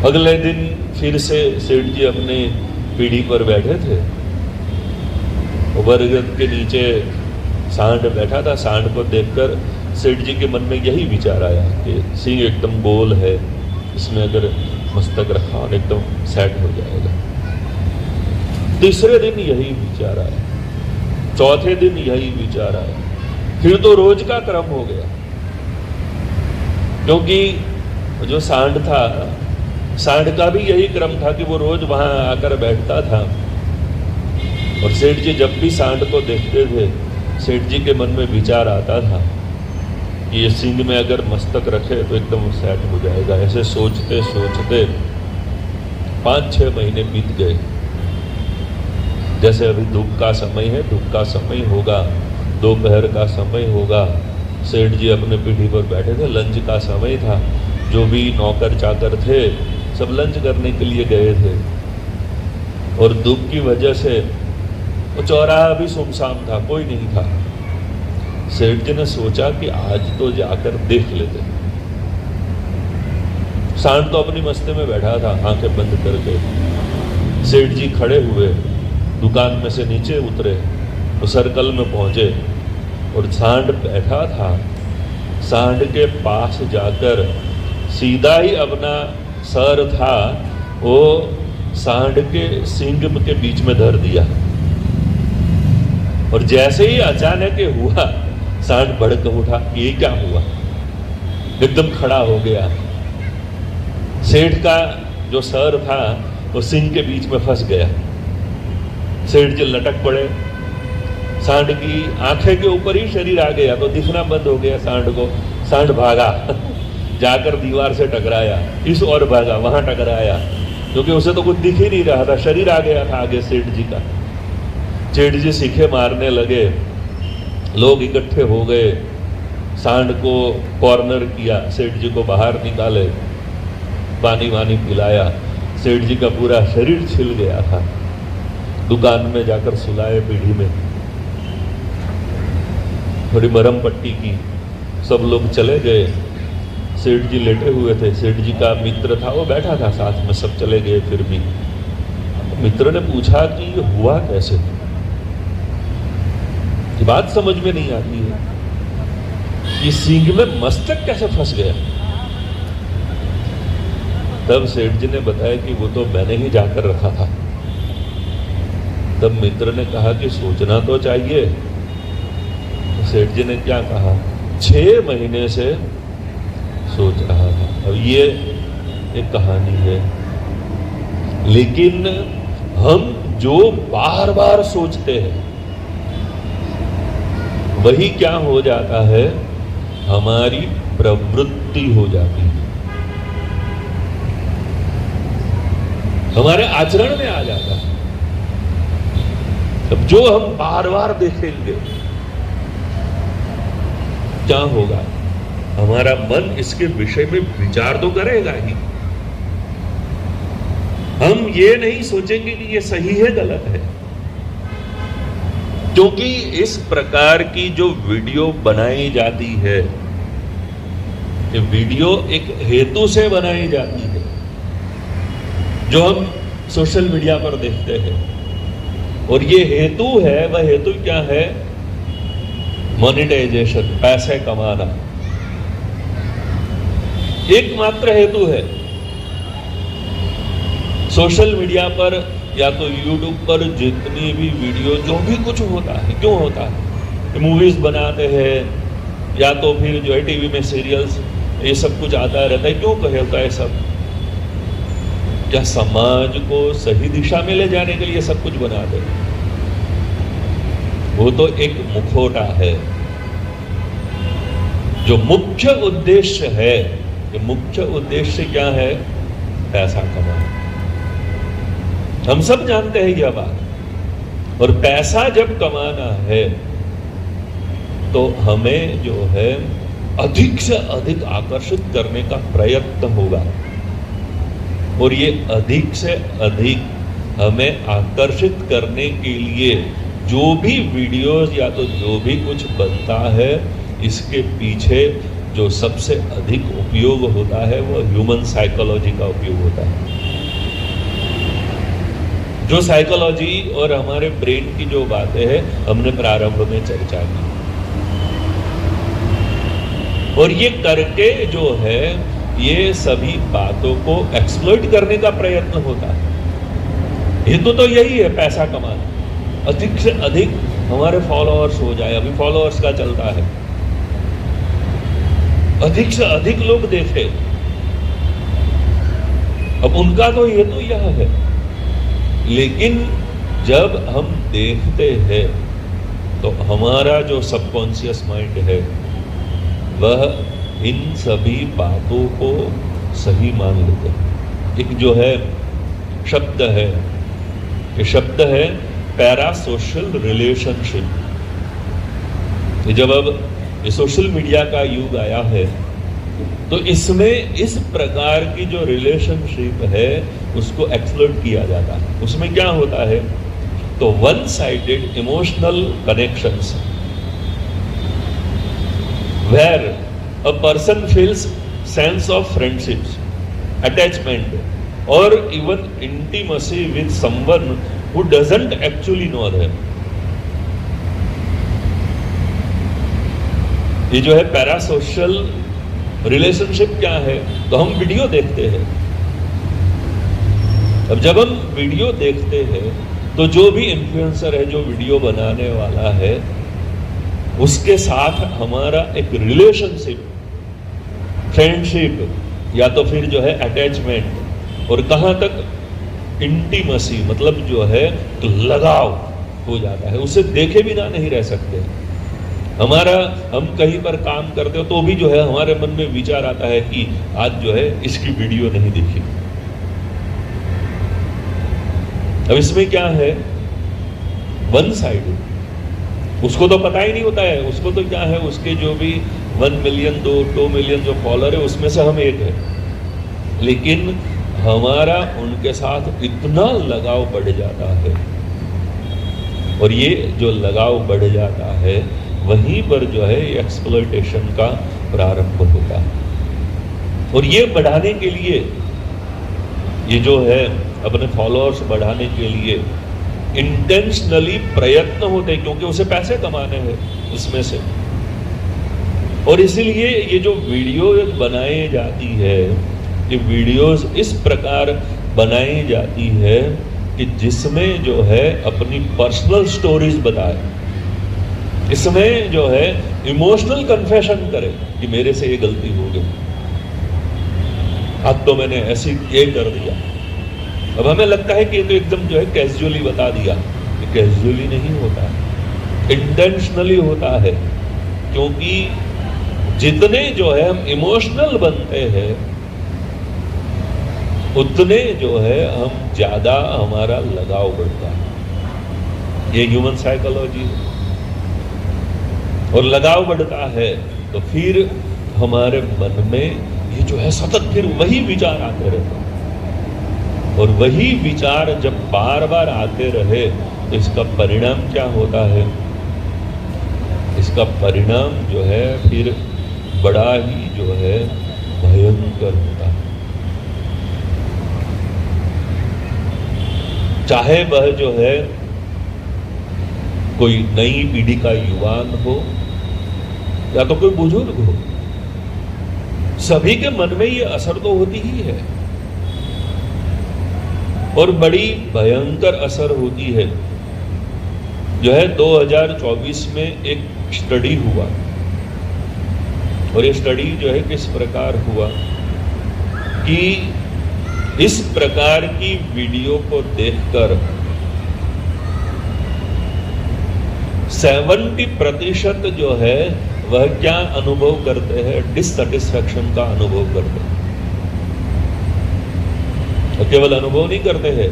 अगले दिन फिर से सेठ जी अपने पीढ़ी पर बैठे थे, बरगद के नीचे सांड बैठा था। सांड को देखकर सेठ जी के मन में यही विचार आया कि सींग एकदम गोल है, इसमें अगर मस्तक रखा और एकदम सेट हो जाएगा। तीसरे दिन यही विचार आया, चौथे दिन यही विचार आया, फिर तो रोज का क्रम हो गया, क्योंकि जो सांड था, सांड का भी यही क्रम था कि वो रोज वहां आकर बैठता था, और सेठ जी जब भी सांड को देखते थे, सेठ जी के मन में विचार आता था कि ये सींग में अगर मस्तक रखे तो एकदम सेट हो जाएगा। ऐसे सोचते सोचते 5-6 महीने बीत गए। जैसे अभी धूप का समय है, धूप का समय होगा, दोपहर का समय होगा, सेठ जी अपने पीढ़ी पर बैठे थे, लंच का समय था, जो भी नौकर चाकर थे सब लंच करने के लिए गए थे, और धूप की वजह से वो चौराहा भी सुनसान था, कोई नहीं था। सेठ जी ने सोचा कि आज तो जाकर देख लेते। सांड तो अपनी मस्ती में बैठा था, आंखें बंद करके। सेठ जी खड़े हुए, दुकान में से नीचे उतरे, तो सर्कल में पहुंचे, और सांड बैठा था। सांड के पास जाकर सीधा ही अपना सर था वो सांड के सींग के बीच में धर दिया, और जैसे ही अचानक हुआ, सांड भड़क उठा, ये क्या हुआ, एकदम खड़ा हो गया। सेठ का जो सर था वो सींग के बीच में फंस गया। सेठ जी लटक पड़े, सांड की आंखें के ऊपर ही शरीर आ गया, तो दिखना बंद हो गया सांड को। सांड भागा, जाकर दीवार से टकराया, इस और भागा, वहां टकराया, क्योंकि उसे तो कुछ दिख ही नहीं रहा था, शरीर आ गया था आगे सेठ जी का। सेठ जी सीखे मारने लगे, लोग इकट्ठे हो गए, सांड को कॉर्नर किया, सेठ जी को बाहर निकाले। पानी वानी पिलाया। सेठ जी का पूरा शरीर छिल गया था। दुकान में जाकर सुलाए पीढ़ी में, थोड़ी मरहम पट्टी की, सब लोग चले गए। सेठ जी लेटे हुए थे। सेठ जी का मित्र था, वो बैठा था साथ में, सब चले गए। फिर भी मित्र ने पूछा कि ये हुआ कैसे, कि बात समझ में नहीं आती है, ये सींग में मस्तक कैसे फंस गया। तब सेठ जी ने बताया कि वो तो मैंने ही जाकर रखा था। तब मित्र ने कहा कि सोचना तो चाहिए। सेठ जी ने क्या कहा, 6 महीने से सोच रहा था। अब ये एक कहानी है, लेकिन हम जो बार बार सोचते हैं वही क्या हो जाता है, हमारी प्रवृत्ति हो जाती है, हमारे आचरण में आ जाता है। अब जो हम बार बार देखेंगे क्या होगा, हमारा मन इसके विषय में विचार तो करेगा ही। हम ये नहीं सोचेंगे कि ये सही है गलत है, क्योंकि इस प्रकार की जो वीडियो बनाई जाती है, ये वीडियो एक हेतु से बनाई जाती है। जो हम सोशल मीडिया पर देखते हैं, और ये हेतु है, वह हेतु क्या है, मोनेटाइजेशन, पैसे कमाना, एकमात्र हेतु है। सोशल मीडिया पर या तो यूट्यूब पर जितनी भी वीडियो, जो भी कुछ होता है, क्यों होता है, मूवीज बनाते हैं या तो फिर जो है टीवी में सीरियल्स, ये सब कुछ आता रहता है, क्यों कहता है सब, क्या समाज को सही दिशा में ले जाने के लिए सब कुछ बनाते हैं। वो तो एक मुखौटा है। जो मुख्य उद्देश्य है, ये मुख्य उद्देश्य क्या है, पैसा कमाना। हम सब जानते हैं यह बात। और पैसा जब कमाना है तो हमें जो है अधिक से अधिक आकर्षित करने का प्रयत्न होगा, और ये अधिक से अधिक हमें आकर्षित करने के लिए जो भी वीडियोस या तो जो भी कुछ बनता है, इसके पीछे जो सबसे अधिक उपयोग होता है वो ह्यूमन साइकोलॉजी का उपयोग होता है। जो साइकोलॉजी और हमारे ब्रेन की जो बातें हैं, हमने प्रारंभ में चर्चा की, और ये करके जो है ये सभी बातों को एक्सप्लॉइट करने का प्रयत्न होता है। हेतु तो यही है, पैसा कमाना, अधिक से अधिक हमारे फॉलोअर्स हो जाए। अभी फॉलोअर्स का चलता है, अधिक से अधिक लोग देखे। अब उनका तो हेतु यह है, लेकिन जब हम देखते हैं तो हमारा जो सबकॉन्शियस माइंड है वह इन सभी बातों को सही मान लेते हैं। एक जो है शब्द है, ये शब्द है पैरासोशल रिलेशनशिप। जब अब ये सोशल मीडिया का युग आया है तो इसमें इस प्रकार की जो रिलेशनशिप है उसको एक्सप्लॉइट किया जाता है। उसमें क्या होता है, तो one sided emotional connections where a person feels sense of friendships, attachment, or even intimacy with someone who doesn't actually know them. ये जो है पैरासोशल रिलेशनशिप क्या है, तो हम वीडियो देखते हैं। अब जब हम वीडियो देखते हैं तो जो भी इन्फ्लुएंसर है, जो वीडियो बनाने वाला है, उसके साथ हमारा एक रिलेशनशिप, फ्रेंडशिप या तो फिर जो है अटैचमेंट, और कहाँ तक इंटीमेसी, मतलब जो है तो लगाव हो जाता है। उसे देखे बिना नहीं रह सकते। हम कहीं पर काम करते हो तो भी जो है हमारे मन में विचार आता है कि आज जो है इसकी वीडियो नहीं देखी। अब इसमें क्या है, वन साइड, उसको तो पता ही नहीं होता है। उसको तो क्या है, उसके जो भी 1 मिलियन 2 मिलियन जो फॉलोअर है उसमें से हम एक है। लेकिन हमारा उनके साथ इतना लगाव बढ़ जाता है, और ये जो लगाव बढ़ जाता है वहीं पर जो है एक्सप्लॉयटेशन का प्रारंभ होता है। और ये बढ़ाने के लिए, ये जो है अपने फॉलोअर्स बढ़ाने के लिए इंटेंशनली प्रयत्न होते हैं, क्योंकि उसे पैसे कमाने हैं उसमें से। और इसलिए ये जो वीडियो बनाई जाती है, ये वीडियोस इस प्रकार बनाई जाती है कि जिसमें जो है अपनी पर्सनल स्टोरीज बताए, इसमें जो है इमोशनल कन्फेशन करे कि मेरे से ये गलती हो गई, आज तो मैंने ऐसे ये कर दिया। अब हमें लगता है कि ये तो एकदम जो है कैजुअली बता दिया, ये कैजुअली नहीं होता, इंटेंशनली होता है। क्योंकि जितने जो है हम इमोशनल बनते हैं, उतने जो है हम ज्यादा हमारा लगाव बढ़ता है। ये ह्यूमन साइकोलॉजी है। और लगाव बढ़ता है तो फिर हमारे मन में ये जो है सतत फिर वही विचार आते रहते हैं। और वही विचार जब बार बार आते रहे तो इसका परिणाम क्या होता है? इसका परिणाम जो है फिर बड़ा ही जो है भयंकर होता है। चाहे वह जो है कोई नई पीढ़ी का युवान हो या तो कोई बुजुर्ग हो, सभी के मन में ये असर तो होती ही है, और बड़ी भयंकर असर होती है। जो है 2024 में एक स्टडी हुआ, और ये स्टडी जो है किस प्रकार हुआ कि इस प्रकार की वीडियो को देखकर 70% जो है वह क्या अनुभव करते हैं? डिससेटिस्फैक्शन का अनुभव करते हैं। और केवल अनुभव नहीं करते हैं,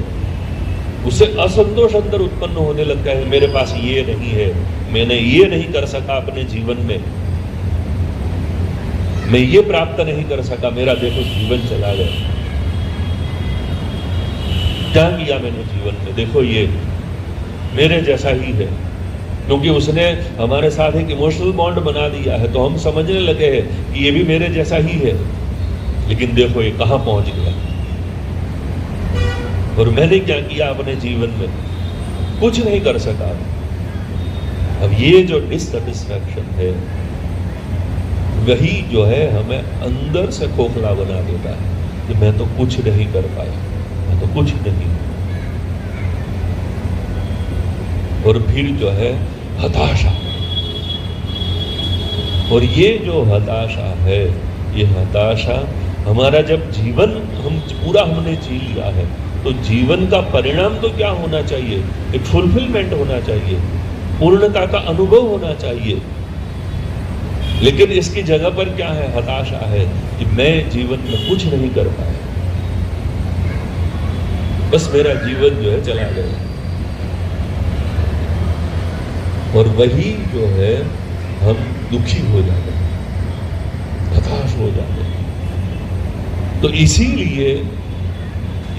उससे असंतोष अंदर उत्पन्न होने लगता है। मेरे पास ये नहीं है, मैंने ये नहीं कर सका अपने जीवन में, मैं ये प्राप्त नहीं कर सका, मेरा देखो जीवन चला गया। क्या किया मैंने जीवन में? देखो ये मेरे जैसा ही है, क्योंकि उसने हमारे साथ एक इमोशनल बॉन्ड बना दिया है, तो हम समझने लगे हैं कि ये भी मेरे जैसा ही है। लेकिन देखो ये कहां पहुंच गया, और मैंने क्या किया अपने जीवन में? कुछ नहीं कर सका। अब ये जो डिससेटिस्फैक्शन है, वही जो है हमें अंदर से खोखला बना देता है कि मैं तो कुछ नहीं कर पाया, मैं तो कुछ नहीं। और फिर जो है हताशा, और ये जो हताशा है, ये हताशा हमारा जब जीवन हम पूरा हमने जी लिया है, तो जीवन का परिणाम तो क्या होना चाहिए? एक फुलफिलमेंट होना चाहिए, पूर्णता का अनुभव होना चाहिए। लेकिन इसकी जगह पर क्या है? हताशा है कि मैं जीवन में कुछ नहीं कर पाया, बस मेरा जीवन जो है चला गया। और वही जो है हम दुखी हो जाते हैं, हताश हो जाते हैं। तो इसीलिए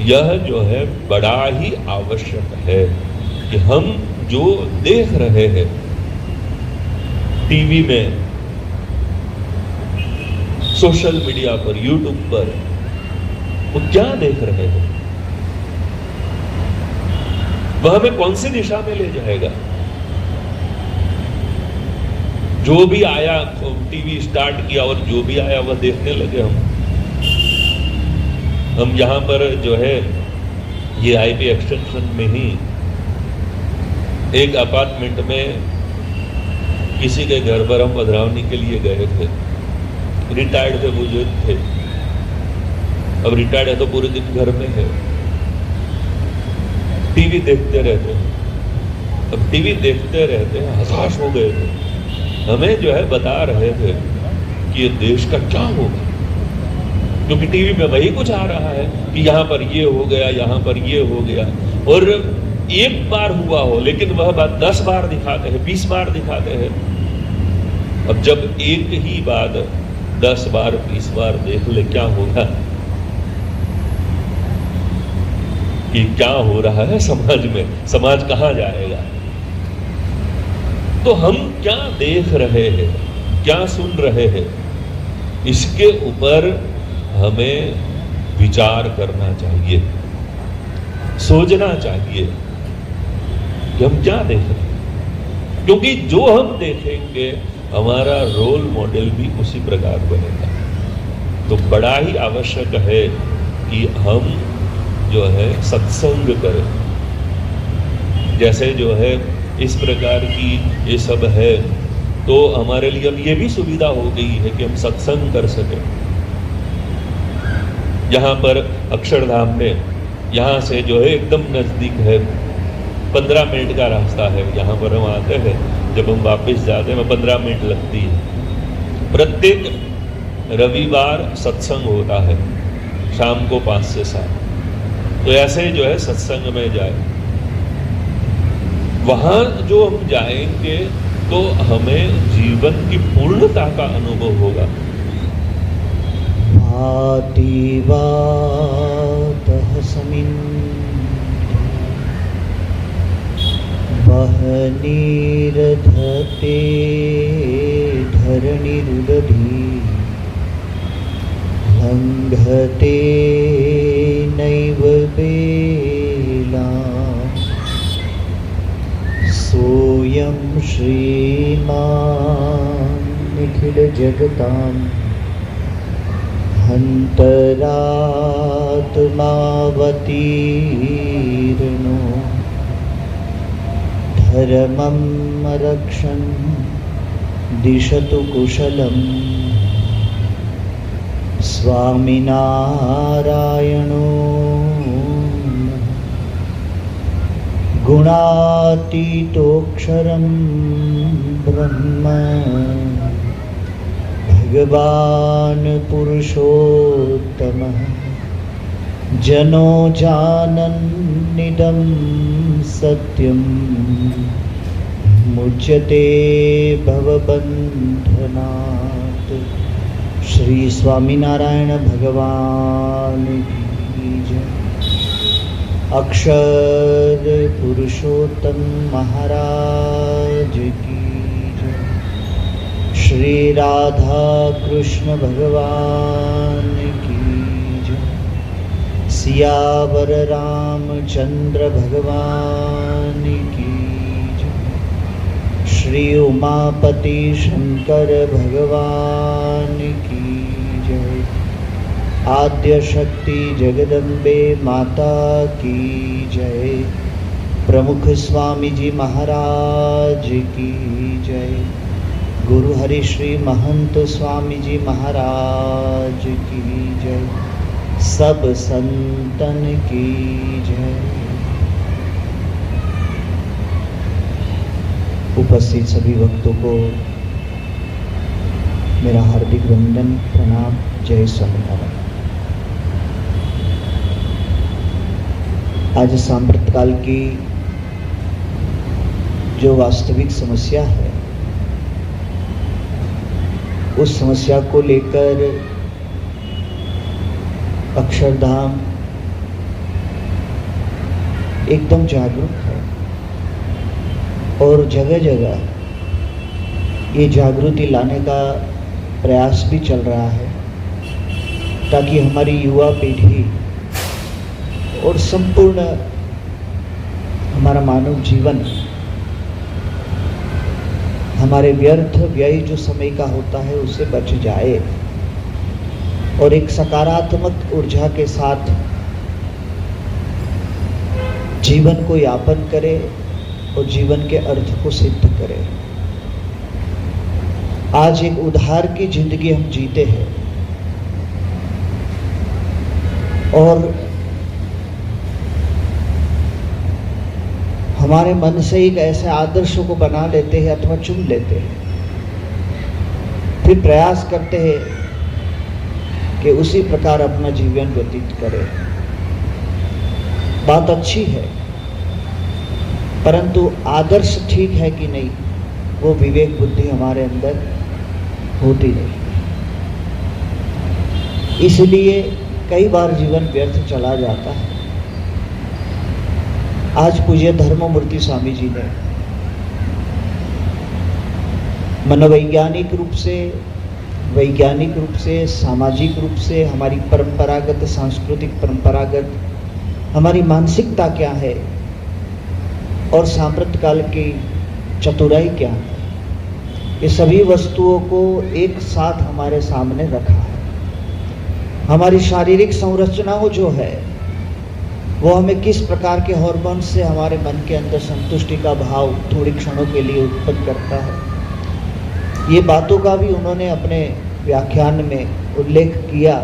यह जो है बड़ा ही आवश्यक है कि हम जो देख रहे हैं टीवी में, सोशल मीडिया पर, यूट्यूब पर, वो क्या देख रहे हैं, वह हमें कौन सी दिशा में ले जाएगा? जो भी आया, टीवी स्टार्ट किया और जो भी आया वह देखने लगे हम यहाँ पर जो है ये आईपी एक्सटेंशन में ही एक अपार्टमेंट में किसी के घर पर हम पधरावनी के लिए गए थे। रिटायर्ड थे, बुजुर्ग थे। अब रिटायर्ड है तो पूरे दिन घर में है, टीवी देखते रहते हैं। अब टीवी देखते रहते हैं, हताश हो गए थे। हमें जो है बता रहे थे कि ये देश का क्या होगा, क्योंकि टीवी में वही कुछ आ रहा है कि यहाँ पर ये हो गया, यहाँ पर ये हो गया। और एक बार हुआ हो, लेकिन वह बात 10 बार दिखाते हैं, 20 बार दिखाते हैं। अब जब एक ही बात 10 बार 20 बार देख ले, क्या होगा? कि क्या हो रहा है समाज में, समाज कहाँ जाएगा। तो हम क्या देख रहे हैं, क्या सुन रहे हैं, इसके ऊपर हमें विचार करना चाहिए, सोचना चाहिए कि हम क्या देख रहे हैं, क्योंकि जो हम देखेंगे हमारा रोल मॉडल भी उसी प्रकार बनेगा। तो बड़ा ही आवश्यक है कि हम जो है सत्संग करें। जैसे जो है इस प्रकार की ये सब है, तो हमारे लिए अब ये भी सुविधा हो गई है कि हम सत्संग कर सकें। यहाँ पर अक्षरधाम में यहाँ से जो है एकदम नज़दीक है, 15 मिनट का रास्ता है। यहाँ पर हम आते हैं, जब हम वापस जाते हैं 15 मिनट लगती है। प्रत्येक रविवार सत्संग होता है शाम को 5 से 7। तो ऐसे जो है सत्संग में जाए, वहाँ जो हम जाएंगे तो हमें जीवन की पूर्णता का अनुभव होगा। भातिवातः समिन्द्र वह्निर्दधते धरणिरुदधी लङ्घते नैव बेलाम् सोऽयं श्रीमान् निखिलजगताम् हन्तरात्मावतीर्णो धर्मं रक्षन् दिशतु कुशलम् स्वामिनारायणो गुणातीतोऽक्षरं ब्रह्म भगवान् पुरुषोत्तमः जनो जानन्निदं सत्यं मुच्यते भवबन्धनात्। श्री स्वामीनारायण भगवान की जय। अक्षर पुरुषोत्तम महाराज की जय। श्री राधा कृष्ण भगवान की जय। सियावर रामचंद्र भगवान की जय। श्री उमापति शंकर भगवान की जय। आद्य शक्ति जगदम्बे माता की जय। प्रमुख स्वामी जी महाराज की जय। गुरु हरि श्री महंत स्वामी जी महाराज की जय। सब संतन की जय। उपस्थित सभी भक्तों को मेरा हार्दिक वंदन प्रणाम। जय स्वामीनारायण। आज सांप्रत काल की जो वास्तविक समस्या है, उस समस्या को लेकर अक्षरधाम एकदम जागरूक है और जगह जगह ये जागृति लाने का प्रयास भी चल रहा है, ताकि हमारी युवा पीढ़ी और संपूर्ण हमारा मानव जीवन हमारे व्यर्थ व्यय जो समय का होता है उससे बच जाए और एक सकारात्मक ऊर्जा के साथ जीवन को यापन करे और जीवन के अर्थ को सिद्ध करे। आज एक उद्धार की जिंदगी हम जीते हैं और हमारे मन से एक ऐसे आदर्शों को बना लेते हैं अथवा चुन लेते हैं, फिर प्रयास करते हैं कि उसी प्रकार अपना जीवन व्यतीत करें। बात अच्छी है, परंतु आदर्श ठीक है कि नहीं, वो विवेक बुद्धि हमारे अंदर होती नहीं। इसलिए कई बार जीवन व्यर्थ चला जाता है। आज पूज्य धर्ममूर्ति स्वामी जी ने मनोवैज्ञानिक रूप से, वैज्ञानिक रूप से, सामाजिक रूप से हमारी परंपरागत, सांस्कृतिक परंपरागत हमारी मानसिकता क्या है और सांप्रत काल की चतुराई क्या है, ये सभी वस्तुओं को एक साथ हमारे सामने रखा है। हमारी शारीरिक संरचनाओं जो है वो हमें किस प्रकार के हार्मोन से हमारे मन के अंदर संतुष्टि का भाव थोड़ी क्षणों के लिए उत्पन्न करता है, ये बातों का भी उन्होंने अपने व्याख्यान में उल्लेख किया।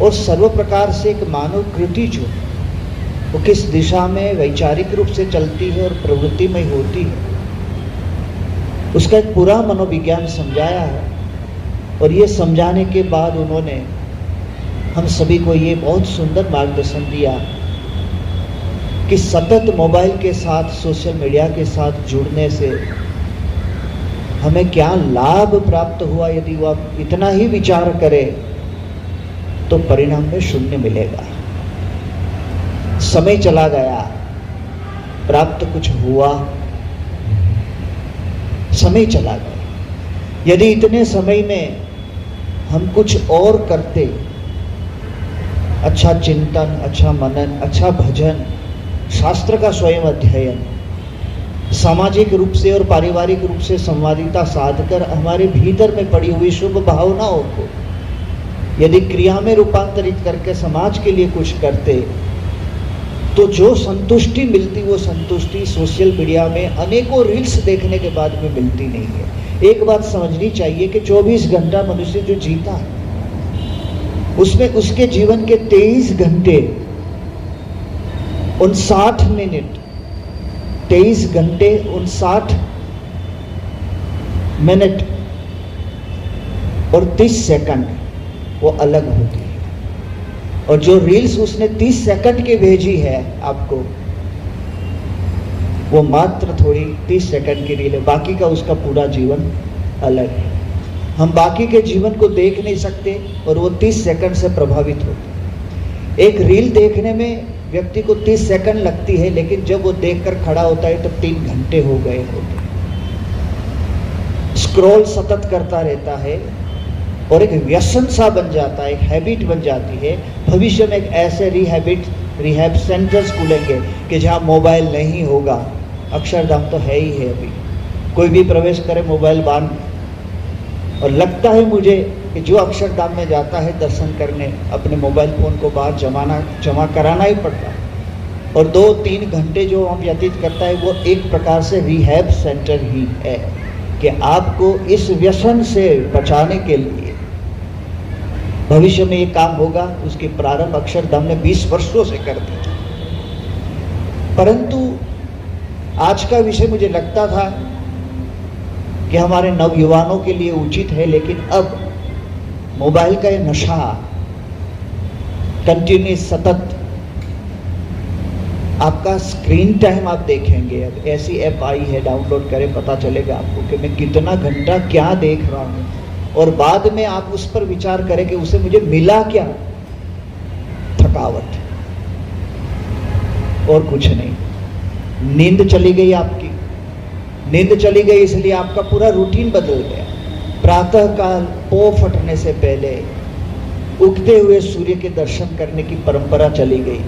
और सर्व प्रकार से एक मानव कृति जो वो किस दिशा में वैचारिक रूप से चलती है और प्रवृत्तिमय होती है, उसका एक पूरा मनोविज्ञान समझाया है। और ये समझाने के बाद उन्होंने हम सभी को ये बहुत सुंदर मार्गदर्शन दिया कि सतत मोबाइल के साथ, सोशल मीडिया के साथ जुड़ने से हमें क्या लाभ प्राप्त हुआ। यदि वो आप इतना ही विचार करें तो परिणाम में शून्य मिलेगा। समय चला गया, प्राप्त कुछ हुआ, समय चला गया। यदि इतने समय में हम कुछ और करते, अच्छा चिंतन, अच्छा मनन, अच्छा भजन, शास्त्र का स्वयं अध्ययन, सामाजिक रूप से और पारिवारिक रूप से संवादिता साध कर हमारे भीतर में पड़ी हुई शुभ भावनाओं को यदि क्रिया में रूपांतरित करके समाज के लिए कुछ करते, तो जो संतुष्टि मिलती वो संतुष्टि सोशल मीडिया में अनेकों रील्स देखने के बाद में मिलती नहीं है। एक बात समझनी चाहिए कि 24 घंटा मनुष्य जो जीता है उसमें उसके जीवन के 23 घंटे 59 मिनट, 23 घंटे 59 मिनट और 30 सेकंड वो अलग होती है। और जो रील्स उसने 30 सेकंड की भेजी है आपको, वो मात्र थोड़ी 30 सेकंड की रील है, बाकी का उसका पूरा जीवन अलग है। हम बाकी के जीवन को देख नहीं सकते और वो 30 सेकंड से प्रभावित होते। एक रील देखने में व्यक्ति को 30 सेकंड लगती है, लेकिन जब वो देखकर खड़ा होता है तब 3 घंटे हो गए होते। स्क्रॉल सतत करता रहता है और एक व्यसन सा बन जाता है, एक हैबिट बन जाती है। भविष्य में एक ऐसे रिहैब सेंटर्स खुलेंगे कि जहाँ मोबाइल नहीं होगा। अक्षरधाम तो है ही है, अभी कोई भी प्रवेश करे मोबाइल बांध। और लगता है मुझे कि जो अक्षरधाम में जाता है दर्शन करने, अपने मोबाइल फ़ोन को बाहर जमा कराना ही पड़ता है। और 2-3 घंटे जो हम व्यतीत करता है वो एक प्रकार से रिहैब सेंटर ही है कि आपको इस व्यसन से बचाने के लिए भविष्य में ये काम होगा। उसके प्रारंभ अक्षरधाम ने 20 वर्षों से कर दिया। परंतु आज का विषय मुझे लगता था कि हमारे नवयुवानों के लिए उचित है, लेकिन अब मोबाइल का ये नशा कंटिन्यूस सतत आपका स्क्रीन टाइम आप देखेंगे। अब ऐसी ऐप आई है, डाउनलोड करें, पता चलेगा आपको कि मैं कितना घंटा क्या देख रहा हूँ। और बाद में आप उस पर विचार करें कि उसे मुझे मिला क्या, थकावट और कुछ नहीं। नींद चली गई आपकी, नींद चली गई इसलिए आपका पूरा रूटीन बदल गया। प्रातःकाल पौ फटने से पहले उगते हुए सूर्य के दर्शन करने की परंपरा चली गई,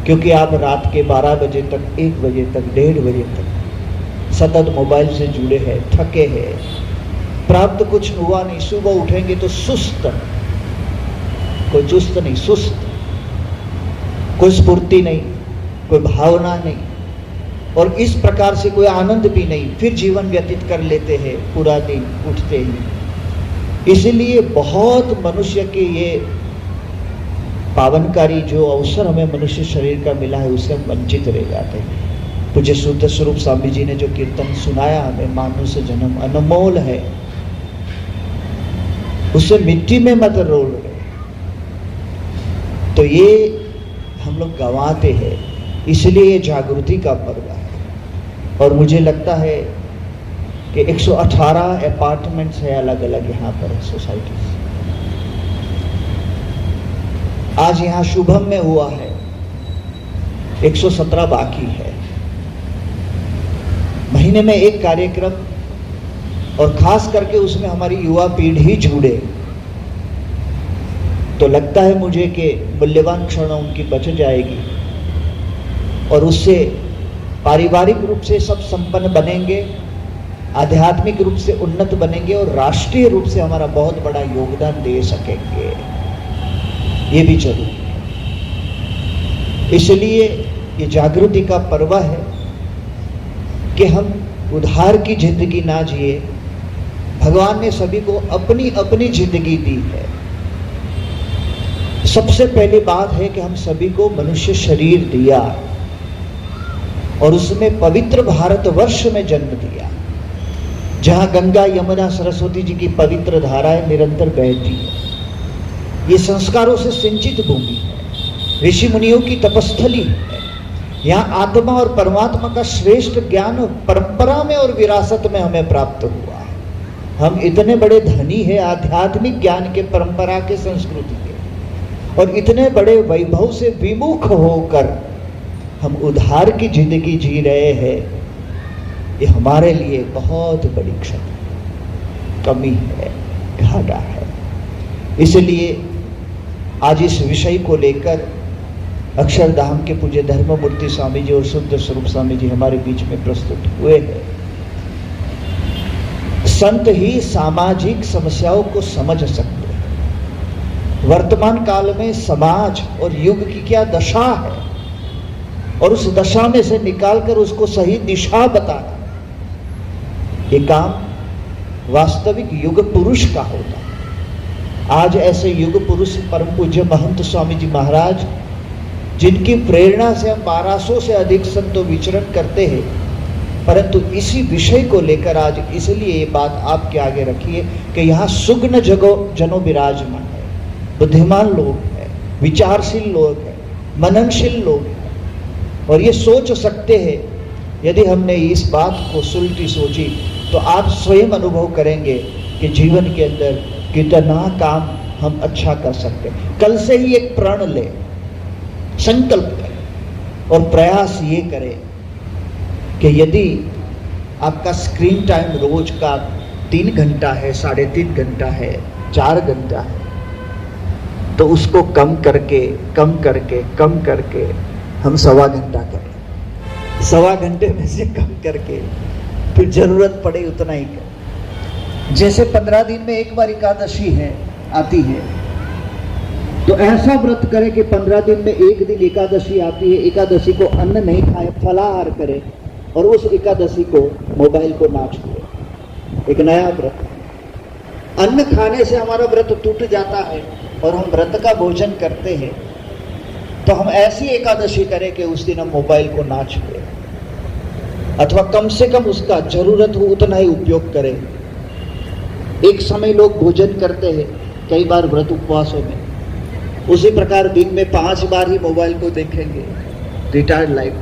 क्योंकि आप रात के 12 बजे तक, 1 बजे तक, 1:30 बजे तक सतत मोबाइल से जुड़े हैं, थके हैं, प्राप्त कुछ हुआ नहीं। सुबह उठेंगे तो सुस्त, कोई चुस्त नहीं, सुस्त, कोई स्फूर्ति नहीं, कोई भावना नहीं, और इस प्रकार से कोई आनंद भी नहीं। फिर जीवन व्यतीत कर लेते हैं पूरा दिन उठते ही। इसलिए बहुत मनुष्य के ये पावनकारी जो अवसर हमें मनुष्य शरीर का मिला है उससे हम वंचित रह जाते हैं। पूज्य शुद्ध स्वरूप स्वामी जी ने जो कीर्तन सुनाया हमें, मानुष जन्म अनमोल है, उससे मिट्टी में मत रोल रहे, तो ये हम लोग गंवाते हैं। इसलिए ये जागृति का पर्व है। और मुझे लगता है कि 118 अपार्टमेंट्स है अलग अलग यहाँ पर सोसाइटी। आज यहाँ शुभम में हुआ है, 117 बाकी है। महीने में एक कार्यक्रम, और खास करके उसमें हमारी युवा पीढ़ी जुड़े तो लगता है मुझे कि मूल्यवान क्षण उनकी बच जाएगी और उससे पारिवारिक रूप से सब संपन्न बनेंगे, आध्यात्मिक रूप से उन्नत बनेंगे और राष्ट्रीय रूप से हमारा बहुत बड़ा योगदान दे सकेंगे। ये भी जरूरी है। इसलिए ये जागृति का पर्व है कि हम उधार की जिंदगी ना जिए। भगवान ने सभी को अपनी अपनी जिंदगी दी है। सबसे पहली बात है कि हम सभी को मनुष्य शरीर दिया और उसमें पवित्र भारतवर्ष में जन्म दिया, जहां गंगा यमुना सरस्वती जी की पवित्र धाराएं निरंतर बहती है। ये संस्कारों से सिंचित भूमि है, ऋषि मुनियों की तपस्थली है। यहाँ आत्मा और परमात्मा का श्रेष्ठ ज्ञान परंपरा में और विरासत में हमें प्राप्त हुआ। हम इतने बड़े धनी हैं आध्यात्मिक ज्ञान के, परंपरा के, संस्कृति के, और इतने बड़े वैभव से विमुख होकर हम उधार की जिंदगी जी रहे हैं। ये हमारे लिए बहुत बड़ी क्षति, कमी है, घाटा है। इसलिए आज इस विषय को लेकर अक्षरधाम के पूज्य धर्ममूर्ति स्वामी जी और शुद्ध स्वरूप स्वामी जी हमारे बीच में प्रस्तुत हुए हैं। संत ही सामाजिक समस्याओं को समझ सकते हैं। वर्तमान काल में समाज और युग की क्या दशा है और उस दशा में से निकालकर उसको सही दिशा बताना, ये काम वास्तविक युग पुरुष का होता है। आज ऐसे युग पुरुष परम पूज्य महंत स्वामी जी महाराज, जिनकी प्रेरणा से हम 1200 से अधिक संतों विचरण करते हैं, परंतु इसी विषय को लेकर आज इसलिए ये बात आपके आगे रखी है कि यहाँ सुग्न जनों विराजमान है, बुद्धिमान लोग हैं, विचारशील लोग हैं, मननशील लोग हैं, और ये सोच सकते हैं। यदि हमने इस बात को सुलटी सोची तो आप स्वयं अनुभव करेंगे कि जीवन के अंदर कितना काम हम अच्छा कर सकते हैं। कल से ही एक प्रण ले, संकल्प करें और प्रयास ये करें कि यदि आपका स्क्रीन टाइम रोज का 3 घंटा है, 3.5 घंटा है, 4 घंटा है, तो उसको कम करके हम 1.25 घंटा करें। 1.25 घंटे में से कम करके फिर जरूरत पड़े उतना ही करें। जैसे 15 दिन में एक बार एकादशी आती है, तो ऐसा व्रत करें कि 15 दिन में एक दिन एकादशी आती है, एकादशी को अन्न नहीं खाए, फलाहार करें और उस एकादशी को मोबाइल को ना छुए। एक नया व्रत। अन्न खाने से हमारा व्रत टूट जाता है और हम व्रत का भोजन करते हैं, तो हम ऐसी एकादशी करें कि उस दिन हम मोबाइल को ना छुए, अथवा कम से कम उसका जरूरत हो उतना ही उपयोग करें। एक समय लोग भोजन करते हैं, कई बार व्रत उपवासों में, उसी प्रकार दिन में 5 बार ही मोबाइल को देखेंगे। रिटायर्ड लाइफ,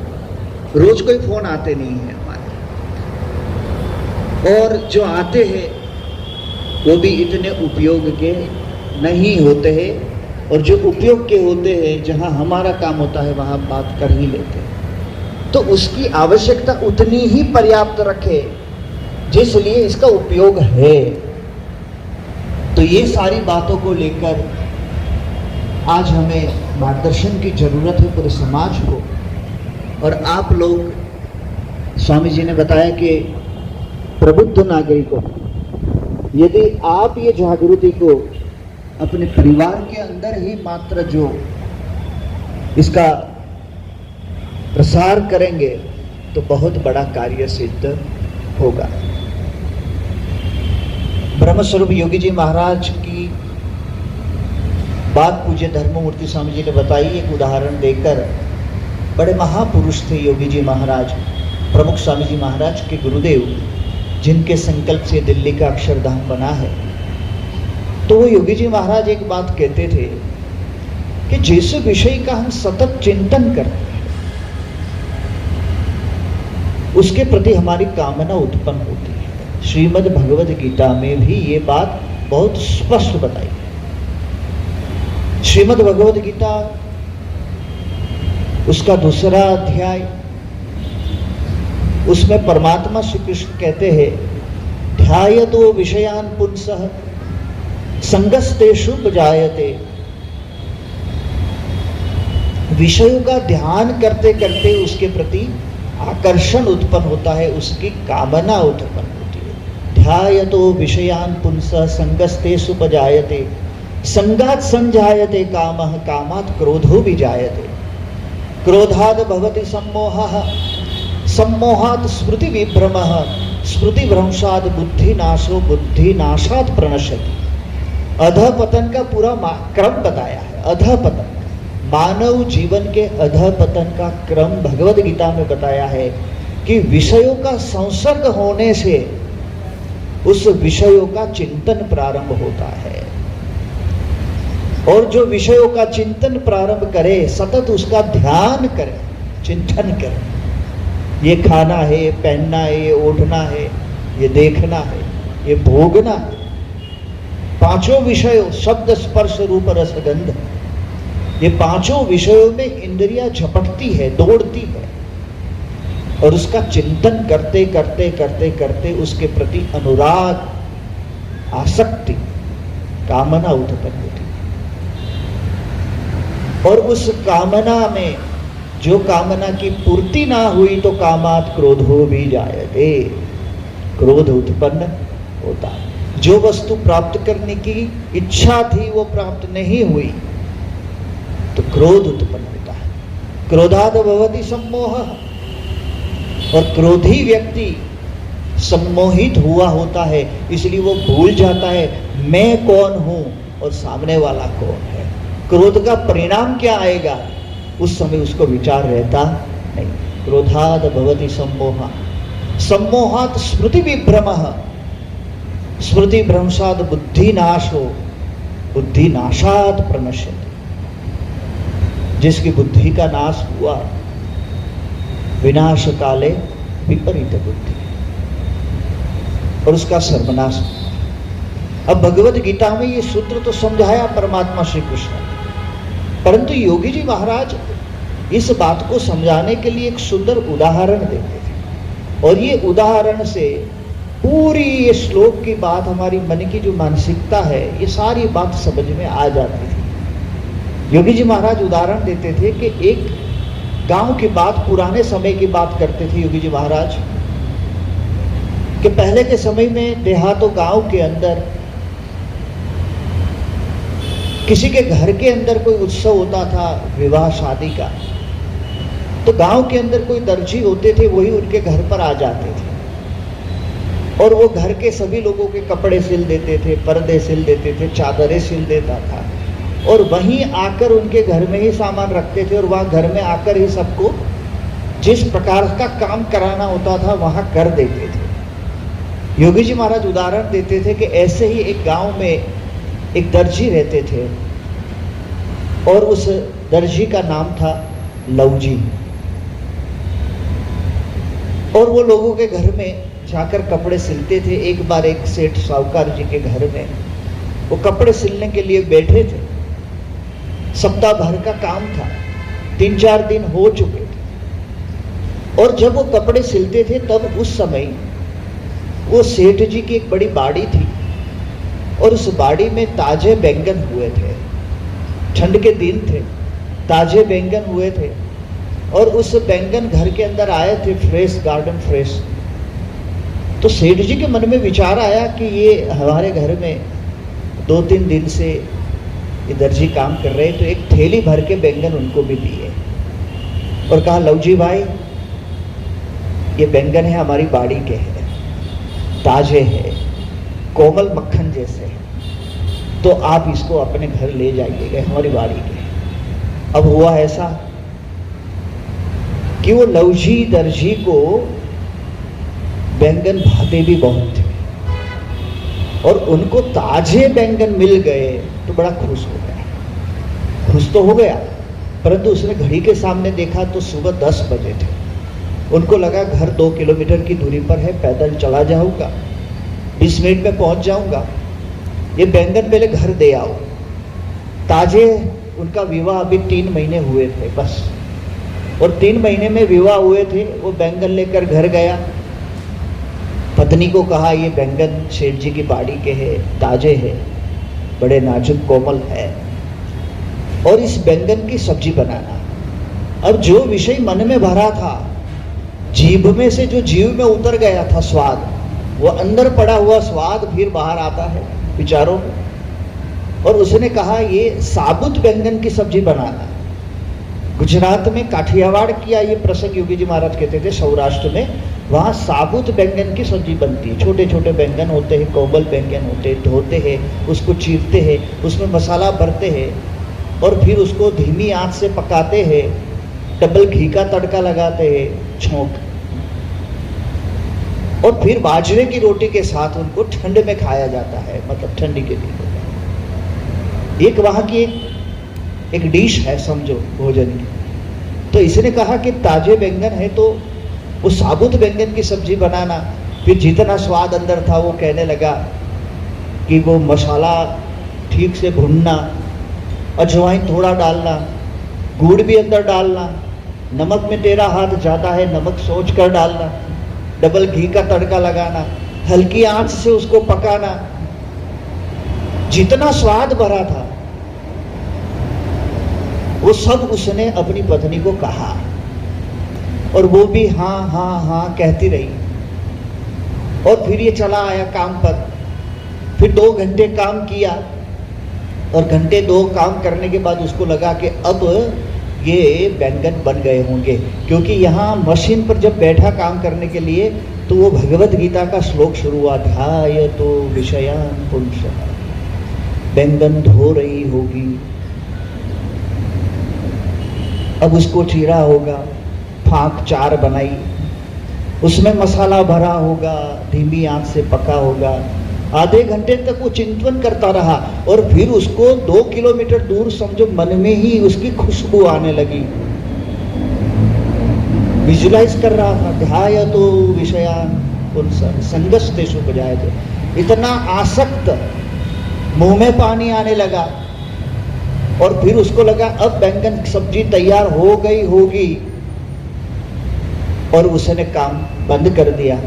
रोज कोई फोन आते नहीं है हमारे, और जो आते हैं वो भी इतने उपयोग के नहीं होते हैं, और जो उपयोग के होते हैं, जहां हमारा काम होता है वहां बात कर ही लेते हैं। तो उसकी आवश्यकता उतनी ही पर्याप्त रखे जिसलिए इसका उपयोग है। तो ये सारी बातों को लेकर आज हमें मार्गदर्शन की जरूरत है पूरे समाज को। और आप लोग, स्वामी जी ने बताया कि प्रबुद्ध नागरिकों, यदि आप ये जागृति को अपने परिवार के अंदर ही मात्र जो इसका प्रसार करेंगे तो बहुत बड़ा कार्य सिद्ध होगा। ब्रह्मस्वरूप योगी जी महाराज की बात पूज्य धर्ममूर्ति स्वामी जी ने बताई एक उदाहरण देकर। बड़े महापुरुष थे योगी जी महाराज, प्रमुख स्वामी जी महाराज के गुरुदेव, जिनके संकल्प से दिल्ली का अक्षरधाम बना है। तो वो योगी जी महाराज एक बात कहते थे कि जिस विषय का हम सतत चिंतन करते हैं उसके प्रति हमारी कामना उत्पन्न होती है। श्रीमद् भगवद गीता में भी ये बात बहुत स्पष्ट बताई है। श्रीमद् भगवद गीता उसका दूसरा अध्याय, उसमें परमात्मा श्री कृष्ण कहते हैं, ध्यायतो विषयान पुंसः संगस्तेषु जायते। विषयों का ध्यान करते करते उसके प्रति आकर्षण उत्पन्न होता है, उसकी कामना उत्पन्न होती है। ध्यायतो विषयान पुंसः संगस्तेषु जायते, संगात संजायते कामः, कामात् क्रोधो विजायते, क्रोधाद् भवति सम्मोहः, सम्मोहात् स्मृति विभ्रमः, स्मृति भ्रंशात् बुद्धिनाशो, बुद्धिनाशात् प्रणश्यति। अधःपतन का पूरा क्रम बताया है। अधःपतन, मानव जीवन के अधःपतन का क्रम भगवद गीता में बताया है कि विषयों का संसर्ग होने से उस विषयों का चिंतन प्रारंभ होता है, और जो विषयों का चिंतन प्रारंभ करे, सतत उसका ध्यान करे, चिंतन करे, ये खाना है, ये पहनना है, ये ओढ़ना है, ये देखना है, ये भोगना है, पांचों विषयों शब्द स्पर्श रूप रस गंध, ये पांचों विषयों में इंद्रियां झपटती है, दौड़ती है, और उसका चिंतन करते करते करते करते उसके प्रति अनुराग, आसक्ति, कामना उत्पन्न होती है। और उस कामना में जो कामना की पूर्ति ना हुई तो कामात् क्रोधो भी जायते, क्रोध उत्पन्न होता है। जो वस्तु प्राप्त करने की इच्छा थी वो प्राप्त नहीं हुई तो क्रोध उत्पन्न होता है। क्रोधाद् भवति सम्मोहः, और क्रोधी व्यक्ति सम्मोहित हुआ होता है, इसलिए वो भूल जाता है मैं कौन हूं और सामने वाला कौन है। क्रोध का परिणाम क्या आएगा उस समय उसको विचार रहता नहीं। क्रोधाद् भवति सम्मोहः, सम्मोहात् स्मृति विभ्रमः, स्मृति भ्रंशात् बुद्धिनाशो, बुद्धिनाशात् प्रणश्यति। जिसकी बुद्धि का नाश हुआ, विनाश काले विपरीत बुद्धि, और उसका सर्वनाश। अब भगवद गीता में ये सूत्र तो समझाया परमात्मा श्री कृष्ण, परंतु योगी जी महाराज इस बात को समझाने के लिए एक सुंदर उदाहरण देते थे, और ये उदाहरण से पूरी ये श्लोक की बात, हमारी मन की जो मानसिकता है, ये सारी बात समझ में आ जाती थी। योगी जी महाराज उदाहरण देते थे कि एक गांव की बात, पुराने समय की बात करते थे योगी जी महाराज, कि पहले के समय में देहातों गांव के अंदर किसी के घर के अंदर कोई उत्सव होता था, विवाह शादी का, तो गांव के अंदर कोई दर्जी होते थे, वही उनके घर पर आ जाते थे, और वो घर के सभी लोगों के कपड़े सिल देते थे, पर्दे सिल देते थे, चादरें सिल देता था, और वहीं आकर उनके घर में ही सामान रखते थे, और वहाँ घर में आकर ही सबको जिस प्रकार का काम कराना होता था वहाँ कर देते थे। योगी जी महाराज उदाहरण देते थे कि ऐसे ही एक गांव में एक दर्जी रहते थे, और उस दर्जी का नाम था लवजी, और वो लोगों के घर में जाकर कपड़े सिलते थे। एक बार एक सेठ साहूकार जी के घर में वो कपड़े सिलने के लिए बैठे थे, सप्ताह भर का काम था, 3-4 दिन हो चुके थे, और जब वो कपड़े सिलते थे तब उस समय वो सेठ जी की एक बड़ी बाड़ी थी, और उस बाड़ी में ताजे बैंगन हुए थे, ठंड के दिन थे, ताजे बैंगन हुए थे, और उस बैंगन घर के अंदर आए थे, फ्रेश, गार्डन फ्रेश। तो सेठ जी के मन में विचार आया कि ये हमारे घर में 2-3 दिन से ये दर्जी काम कर रहे हैं, तो एक थैली भर के बैंगन उनको भी दिए, और कहा लवजी भाई ये बैंगन है हमारी बाड़ी के हैं, ताजे हैं, कोमल मक्खन जैसे हैं, तो आप इसको अपने घर ले जाइएगा, हमारी बाड़ी के। अब हुआ ऐसा कि वो लवजी दर्जी को बैंगन भाते भी बहुत थे, और उनको ताजे बैंगन मिल गए तो बड़ा खुश हो गया। खुश तो हो गया, परंतु उसने घड़ी के सामने देखा तो सुबह 10 बजे थे। उनको लगा घर 2 किलोमीटर की दूरी पर है, पैदल चला जाऊंगा, 20 मिनट में पहुंच जाऊंगा, ये बैंगन पहले घर दे आओ। ताजे, उनका विवाह अभी 3 महीने हुए थे बस, और 3 महीने में विवाह हुए थे। वो बैंगन लेकर घर गया, पत्नी को कहा ये बैंगन सेठ जी की बाड़ी के है, ताजे है, बड़े नाजुक कोमल है, और इस बैंगन की सब्जी बनाना। अब जो विषय मन में भरा था, जीभ में से जो जीव में उतर गया था स्वाद, वो अंदर पड़ा हुआ स्वाद फिर बाहर आता है विचारों में। और उसने कहा ये साबुत बैंगन की सब्जी बनाना। गुजरात में काठियावाड़ किया ये प्रसंग योगी जी महाराज कहते थे, सौराष्ट्र में वहाँ साबुत बैंगन की सब्जी बनती है। छोटे छोटे बैंगन होते हैं, कोमल बैंगन होते हैं, धोते हैं, उसको चीरते हैं, उसमें मसाला भरते हैं और फिर उसको धीमी आंच से पकाते हैं, डबल घी का तड़का लगाते हैं, छौंक, और फिर बाजरे की रोटी के साथ उनको ठंड में खाया जाता है, मतलब ठंडी के दिन। एक वहाँ की एक डिश है समझो भोजन की। तो इसने कहा कि ताजे बैंगन है तो वो साबुत बैंगन की सब्जी बनाना। फिर जितना स्वाद अंदर था वो कहने लगा कि वो मसाला ठीक से भूनना, अजवाइन थोड़ा डालना, गुड़ भी अंदर डालना, नमक में तेरा हाथ जाता है, नमक सोच कर डालना, डबल घी का तड़का लगाना, हल्की आंच से उसको पकाना। जितना स्वाद भरा था वो सब उसने अपनी पत्नी को कहा और वो भी हाँ हाँ हाँ कहती रही। और फिर ये चला आया काम पर। फिर 2 घंटे काम किया और घंटे 2 काम करने के बाद उसको लगा कि अब ये बैंगन बन गए होंगे, क्योंकि यहाँ मशीन पर जब बैठा काम करने के लिए तो वो भगवत गीता का श्लोक शुरू हुआ, ध्यायतो विषयान पुंसः, बैंगन धो रही होगी, अब उसको चीरा होगा, फाँक 4 बनाई, उसमें मसाला भरा होगा, धीमी आंच से पका होगा। आधे घंटे तक वो चिंतन करता रहा और फिर उसको 2 किलोमीटर दूर समझो मन में ही उसकी खुशबू आने लगी। विजुलाइज कर रहा था, ध्यायतो विषयान पुंसः संगस्तेषु उपजायते, इतना आसक्त, मुंह में पानी आने लगा। और फिर उसको लगा अब बैंगन सब्जी तैयार हो गई होगी, और उसने काम बंद कर दिया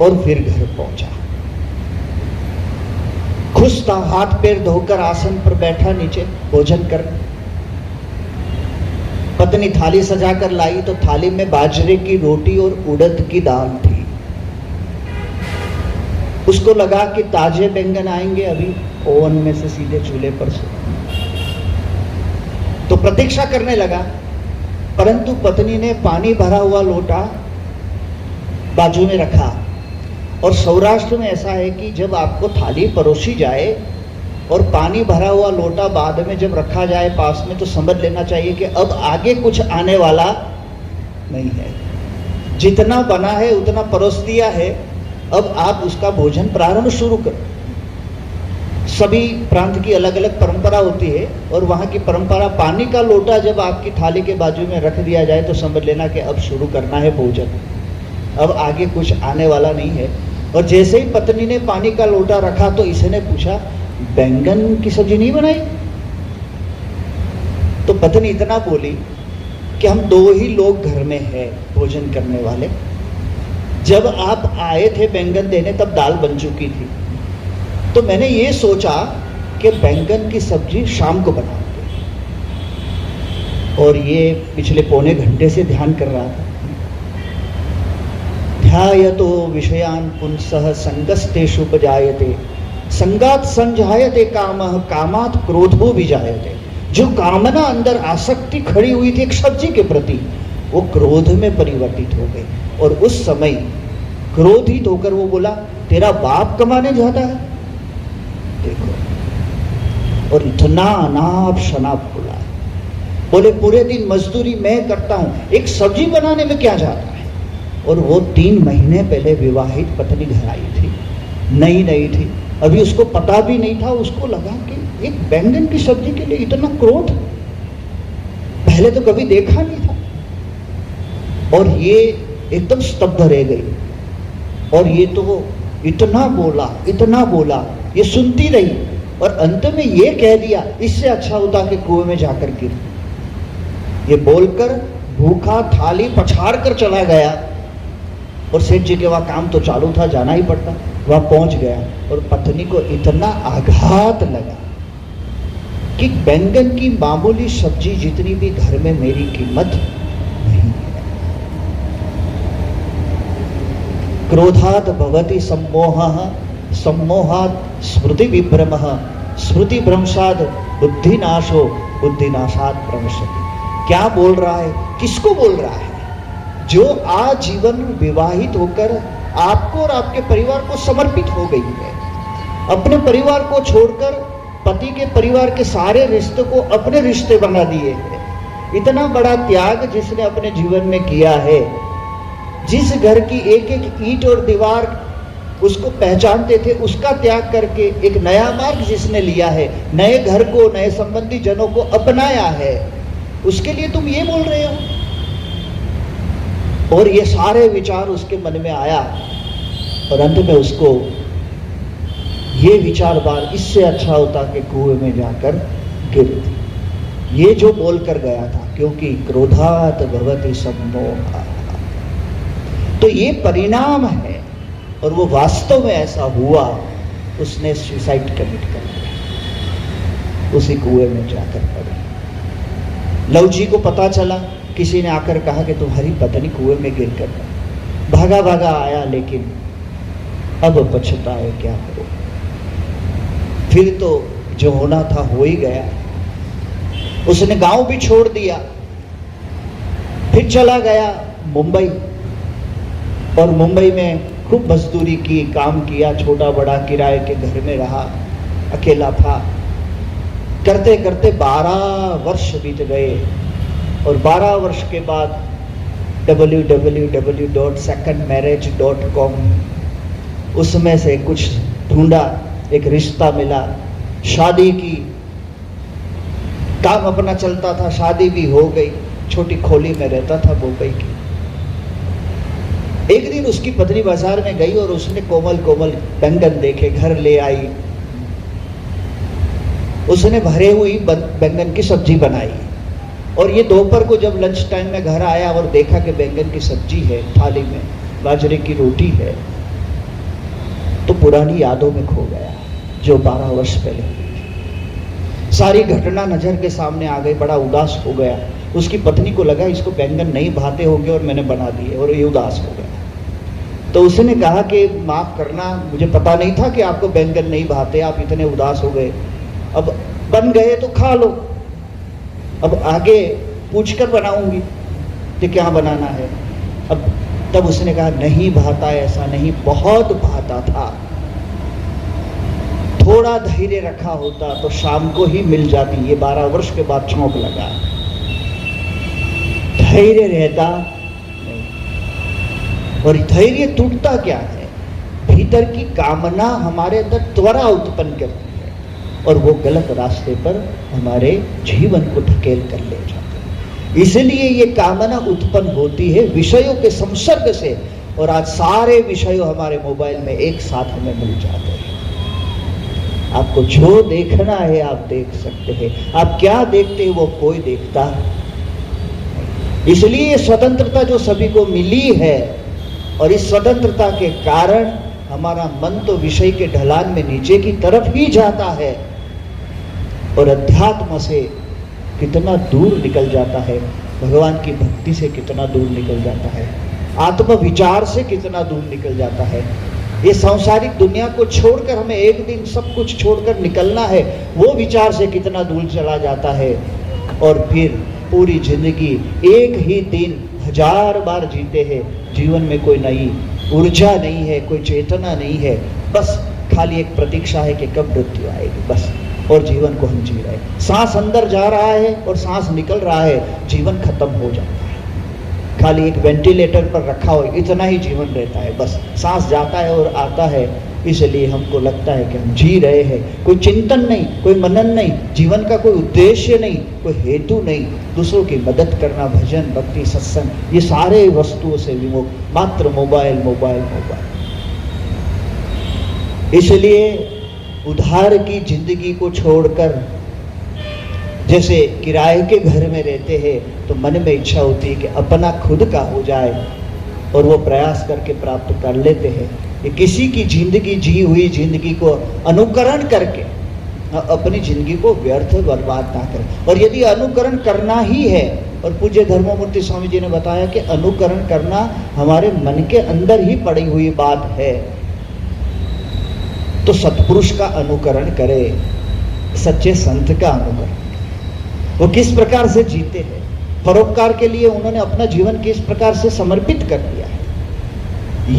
और फिर घर पहुंचा। खुश था, हाथ पैर धोकर आसन पर बैठा नीचे भोजन कर। पत्नी थाली सजाकर लाई तो थाली में बाजरे की रोटी और उड़द की दाल थी। उसको लगा कि ताजे बैंगन आएंगे अभी ओवन में से सीधे चूल्हे पर से, तो प्रतीक्षा करने लगा। परंतु पत्नी ने पानी भरा हुआ लोटा बाजू में रखा। और सौराष्ट्र में ऐसा है कि जब आपको थाली परोसी जाए और पानी भरा हुआ लोटा बाद में जब रखा जाए पास में, तो समझ लेना चाहिए कि अब आगे कुछ आने वाला नहीं है। जितना बना है उतना परोस दिया है, अब आप उसका भोजन प्रारंभ शुरू करो। सभी प्रांत की अलग अलग परंपरा होती है और वहाँ की परंपरा, पानी का लोटा जब आपकी थाली के बाजू में रख दिया जाए तो समझ लेना कि अब शुरू करना है भोजन, अब आगे कुछ आने वाला नहीं है। और जैसे ही पत्नी ने पानी का लोटा रखा तो इसने पूछा, बैंगन की सब्जी नहीं बनाई? तो पत्नी इतना बोली कि हम 2 ही लोग घर में हैं भोजन करने वाले, जब आप आए थे बैंगन देने तब दाल बन चुकी थी, तो मैंने ये सोचा कि बैंगन की सब्जी शाम को बनाऊंगी। और ये पिछले पौने घंटे से ध्यान कर रहा था। ध्यायतो विषयान पुंसः संगस्तेषु उपजायते, संगात संजायते कामः, कामात् क्रोधो विजायते। जो कामना अंदर आसक्ति खड़ी हुई थी एक सब्जी के प्रति, वो क्रोध में परिवर्तित हो गई। और उस समय क्रोधित होकर वो बोला, तेरा बाप कमाने जाता है? देखो, और इतना अनाप शनाप बोला, बोले पूरे दिन मजदूरी मैं करता हूं, एक सब्जी बनाने में क्या जाता है। और वो 3 महीने पहले विवाहित पत्नी घर आई थी, नई थी, अभी उसको पता भी नहीं था। उसको लगा कि एक बैंगन की सब्जी के लिए इतना क्रोध पहले तो कभी देखा नहीं था। और ये एकदम स्तब्ध रह गई। और ये तो इतना बोला, ये सुनती रही और अंत में ये कह दिया, इससे अच्छा होता कि कुएं में जाकर गिर। ये बोलकर भूखा थाली पछाड़ कर चला गया और सेठ जी के वहाँ काम तो चालू था, जाना ही पड़ता। वहाँ पहुँच गया और पत्नी को इतना आघात लगा कि बैंगन की मामूली सब्जी जितनी भी घर में मेरी कीमत नहीं है। क्रोधात् भवति सम्मोहः, सम्मोहात् स्मृति विभ्रमः, स्मृति भ्रंशात् बुद्धिनाशो, बुद्धिनाशात् प्रणश्यति। क्या बोल रहा है, किसको बोल रहा है? जो आजीवन विवाहित होकर आपको और आपके परिवार को समर्पित हो गई है, अपने परिवार को छोड़कर पति के परिवार के सारे रिश्ते को अपने रिश्ते बना दिए हैं। इतना बड़ा त्याग जिसने अपने जीवन में किया है, जिस घर की एक एक ईंट और दीवार उसको पहचानते थे, उसका त्याग करके एक नया मार्ग जिसने लिया है, नए घर को, नए संबंधी जनों को अपनाया है, उसके लिए तुम ये बोल रहे हो? और ये सारे विचार उसके मन में आया और अंत में उसको ये विचार बार, इससे अच्छा होता कि कुएं में जाकर गिर। ये जो बोल कर गया था, क्योंकि क्रोधात् भवति सम्मोहः, तो ये परिणाम है और वो वास्तव में ऐसा हुआ। उसने सुसाइड कमिट कर दिया, उसी कुएं में जाकर पड़ी। लव जी को पता चला, किसी ने आकर कहा कि तुम्हारी पत्नी कुएं में गिर कर भागा भागा आया, लेकिन अब पछताए क्या करो। फिर तो जो होना था हो ही गया। उसने गांव भी छोड़ दिया, फिर चला गया मुंबई और मुंबई में खूब मजदूरी की, काम किया, छोटा बड़ा किराए के घर में रहा, अकेला था। करते करते 12 वर्ष बीत गए और 12 वर्ष के बाद www.secondmarriage.com उसमें से कुछ ढूंढा, एक रिश्ता मिला, शादी की, काम अपना चलता था, शादी भी हो गई। छोटी खोली में रहता था मुंबई की। एक दिन उसकी पत्नी बाजार में गई और उसने कोमल कोमल बैंगन देखे, घर ले आई। उसने भरे हुई बैंगन की सब्जी बनाई और ये दोपहर को जब लंच टाइम में घर आया और देखा कि बैंगन की सब्जी है, थाली में बाजरे की रोटी है, तो पुरानी यादों में खो गया जो 12 वर्ष पहले हुई। सारी घटना नजर के सामने आ गई, बड़ा उदास हो गया। उसकी पत्नी को लगा इसको बैंगन नहीं भाते होंगे और मैंने बना दिए, और ये उदास हो गया। तो उसने कहा कि माफ करना, मुझे पता नहीं था कि आपको बैंगन नहीं भाते, आप इतने उदास हो गए। अब बन गए तो खा लो, अब आगे पूछकर बनाऊंगी कि क्या बनाना है। अब तब उसने कहा नहीं भाता, ऐसा नहीं, बहुत भाता था। थोड़ा धैर्य रखा होता तो शाम को ही मिल जाती। ये 12 वर्ष के बाद चौंक लगा। धैर्य रहता नहीं। और धैर्य टूटता क्या है? भीतर की कामना हमारे अंदर त्वरा उत्पन्न करती है और वो गलत रास्ते पर हमारे जीवन को ढकेल कर ले जाती है। इसलिए ये कामना उत्पन्न होती है विषयों के संसर्ग से, और आज सारे विषय हमारे मोबाइल में एक साथ हमें मिल जाते हैं। आपको जो देखना है आप देख सकते हैं, आप क्या देखते हैं वो कोई देखता नहीं। इसलिए ये स्वतंत्रता जो सभी को मिली है, और इस स्वतंत्रता के कारण हमारा मन तो विषय के ढलान में नीचे की तरफ ही जाता है और अध्यात्म से कितना दूर निकल जाता है, भगवान की भक्ति से कितना दूर निकल जाता है, आत्म विचार से कितना दूर निकल जाता है। ये सांसारिक दुनिया को छोड़कर हमें एक दिन सब कुछ छोड़कर निकलना है, वो विचार से कितना दूर चला जाता है। और फिर पूरी जिंदगी एक ही दिन 1000 बार जीते हैं, जीवन में कोई नई ऊर्जा नहीं है, कोई चेतना नहीं है, बस खाली एक प्रतीक्षा है कि कब मृत्यु आएगी, बस। और जीवन को हम जी रहे हैं, सांस अंदर जा रहा है और सांस निकल रहा है, जीवन खत्म हो जाता है। खाली एक वेंटिलेटर पर रखा हो इतना ही जीवन रहता है, बस सांस जाता है और आता है। इसलिए हमको लगता है कि हम जी रहे हैं, कोई चिंतन नहीं, कोई मनन नहीं, जीवन का कोई उद्देश्य नहीं, कोई हेतु नहीं, दूसरों की मदद करना, भजन भक्ति सत्संग, ये सारे वस्तुओं से विमुख, मात्र मोबाइल मोबाइल मोबाइल। इसलिए उधार की जिंदगी को छोड़कर जैसे किराए के घर में रहते हैं तो मन में इच्छा होती है कि अपना खुद का हो जाए और वो प्रयास करके प्राप्त कर लेते हैं। कि किसी की जिंदगी, जी हुई जिंदगी को अनुकरण करके अपनी जिंदगी को व्यर्थ बर्बाद ना करें। और यदि अनुकरण करना ही है, और पूज्य धर्ममूर्ति स्वामी जी ने बताया कि अनुकरण करना हमारे मन के अंदर ही पड़ी हुई बात है, तो सत्पुरुष का अनुकरण करे, सच्चे संत का अनुकरण। वो किस प्रकार से जीते हैं, परोपकार के लिए उन्होंने अपना जीवन किस प्रकार से समर्पित कर दिया है,